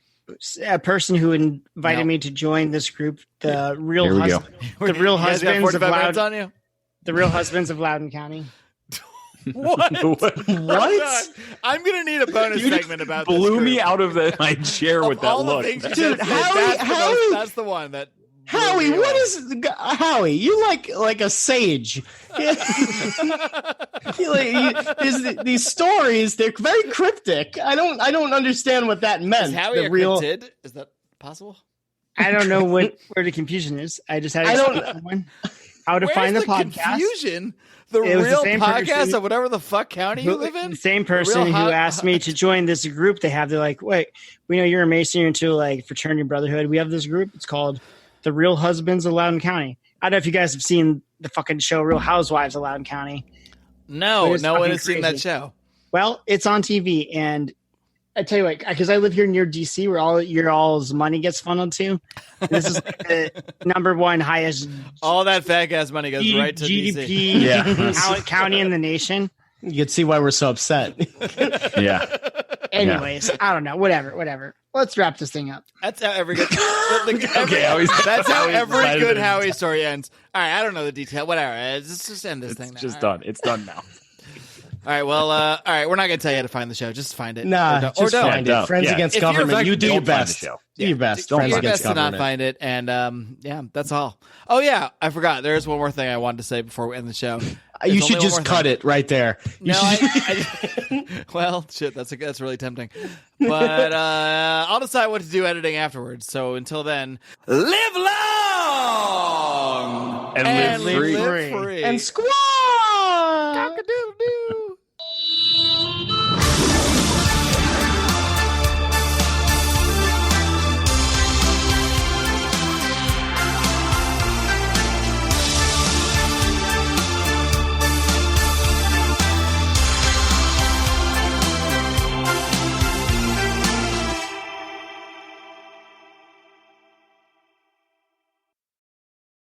[SPEAKER 3] A person who invited
[SPEAKER 1] No.
[SPEAKER 3] me to join this group, the real
[SPEAKER 4] Here we go.
[SPEAKER 3] the real
[SPEAKER 1] You guys got
[SPEAKER 3] husbands of
[SPEAKER 1] 45 minutes
[SPEAKER 3] Loudon,
[SPEAKER 1] on you.
[SPEAKER 3] the real husbands of Loudoun County.
[SPEAKER 1] What?
[SPEAKER 5] What?
[SPEAKER 1] I'm gonna need a bonus segment about this
[SPEAKER 4] Blew
[SPEAKER 1] group.
[SPEAKER 4] me out of my chair with
[SPEAKER 1] Of
[SPEAKER 4] that
[SPEAKER 1] all the
[SPEAKER 4] look.
[SPEAKER 1] things you
[SPEAKER 5] Dude,
[SPEAKER 1] just said,
[SPEAKER 5] Howie-
[SPEAKER 1] that's the one that. blew
[SPEAKER 5] Howie,
[SPEAKER 1] me
[SPEAKER 5] what
[SPEAKER 1] away.
[SPEAKER 5] is Howie? You like a sage. These stories, they're very cryptic. I don't understand what that meant.
[SPEAKER 1] Is Howie
[SPEAKER 5] The
[SPEAKER 1] a
[SPEAKER 5] real
[SPEAKER 1] cryptid? Is that possible?
[SPEAKER 3] I don't know where the confusion is. I just had to
[SPEAKER 5] I don't-
[SPEAKER 3] explain to someone how to
[SPEAKER 1] Where's
[SPEAKER 3] find the
[SPEAKER 1] the
[SPEAKER 3] podcast.
[SPEAKER 1] confusion? The
[SPEAKER 3] It was the
[SPEAKER 1] real
[SPEAKER 3] same
[SPEAKER 1] podcast
[SPEAKER 3] person-
[SPEAKER 1] of whatever the fuck county you live in.
[SPEAKER 3] The same person
[SPEAKER 1] real
[SPEAKER 3] who
[SPEAKER 1] hot-
[SPEAKER 3] asked me to join this group they have. They're like, wait, we know you're a Mason, you're into like fraternity brotherhood. We have this group. It's called The Real Husbands of Loudoun County. I don't know if you guys have seen the fucking show Real Housewives of Loudoun County.
[SPEAKER 1] No,
[SPEAKER 3] It's
[SPEAKER 1] no one
[SPEAKER 3] fucking
[SPEAKER 1] has seen that
[SPEAKER 3] crazy.
[SPEAKER 1] show.
[SPEAKER 3] Well, it's on TV, and I tell you what, because I live here near DC, where all your all's money gets funneled to. This is like the number one highest
[SPEAKER 1] All that fat gas money goes right to DC.
[SPEAKER 3] GDP
[SPEAKER 4] Yeah.
[SPEAKER 3] county in the nation.
[SPEAKER 5] You can see why we're so upset.
[SPEAKER 4] Yeah.
[SPEAKER 3] Anyways, I don't know. Whatever. Let's wrap this thing up.
[SPEAKER 1] That's how every good.
[SPEAKER 4] Howie's-
[SPEAKER 1] That's how
[SPEAKER 4] Howie's
[SPEAKER 1] every
[SPEAKER 4] decided
[SPEAKER 1] good
[SPEAKER 4] it.
[SPEAKER 1] Howie story ends. All right, I don't know the detail. Whatever. Let's just end this thing.
[SPEAKER 4] It's
[SPEAKER 1] now.
[SPEAKER 4] just
[SPEAKER 1] All right.
[SPEAKER 4] done. It's done now.
[SPEAKER 1] All right. Well. All right. We're not gonna tell you how to find the show. Just find it.
[SPEAKER 5] Nah,
[SPEAKER 1] Or don't.
[SPEAKER 5] just find
[SPEAKER 4] Yeah,
[SPEAKER 5] it. Friends
[SPEAKER 4] yeah.
[SPEAKER 5] Against
[SPEAKER 1] If you're
[SPEAKER 5] Government.
[SPEAKER 1] like-
[SPEAKER 5] You do your
[SPEAKER 4] Don't find the
[SPEAKER 5] best.
[SPEAKER 4] show.
[SPEAKER 5] Do your best.
[SPEAKER 1] Do
[SPEAKER 5] Friends
[SPEAKER 1] your
[SPEAKER 5] Against
[SPEAKER 1] best to not
[SPEAKER 5] Government.
[SPEAKER 1] find it, and yeah, that's all. Oh yeah, I forgot. There's one more thing I wanted to say before we end the show.
[SPEAKER 5] You should just cut it right there. You
[SPEAKER 1] No,
[SPEAKER 5] should-
[SPEAKER 1] well, shit, that's really tempting. But I'll decide what to do editing afterwards. So until then, live long
[SPEAKER 4] And live free.
[SPEAKER 1] live free.
[SPEAKER 5] and squash.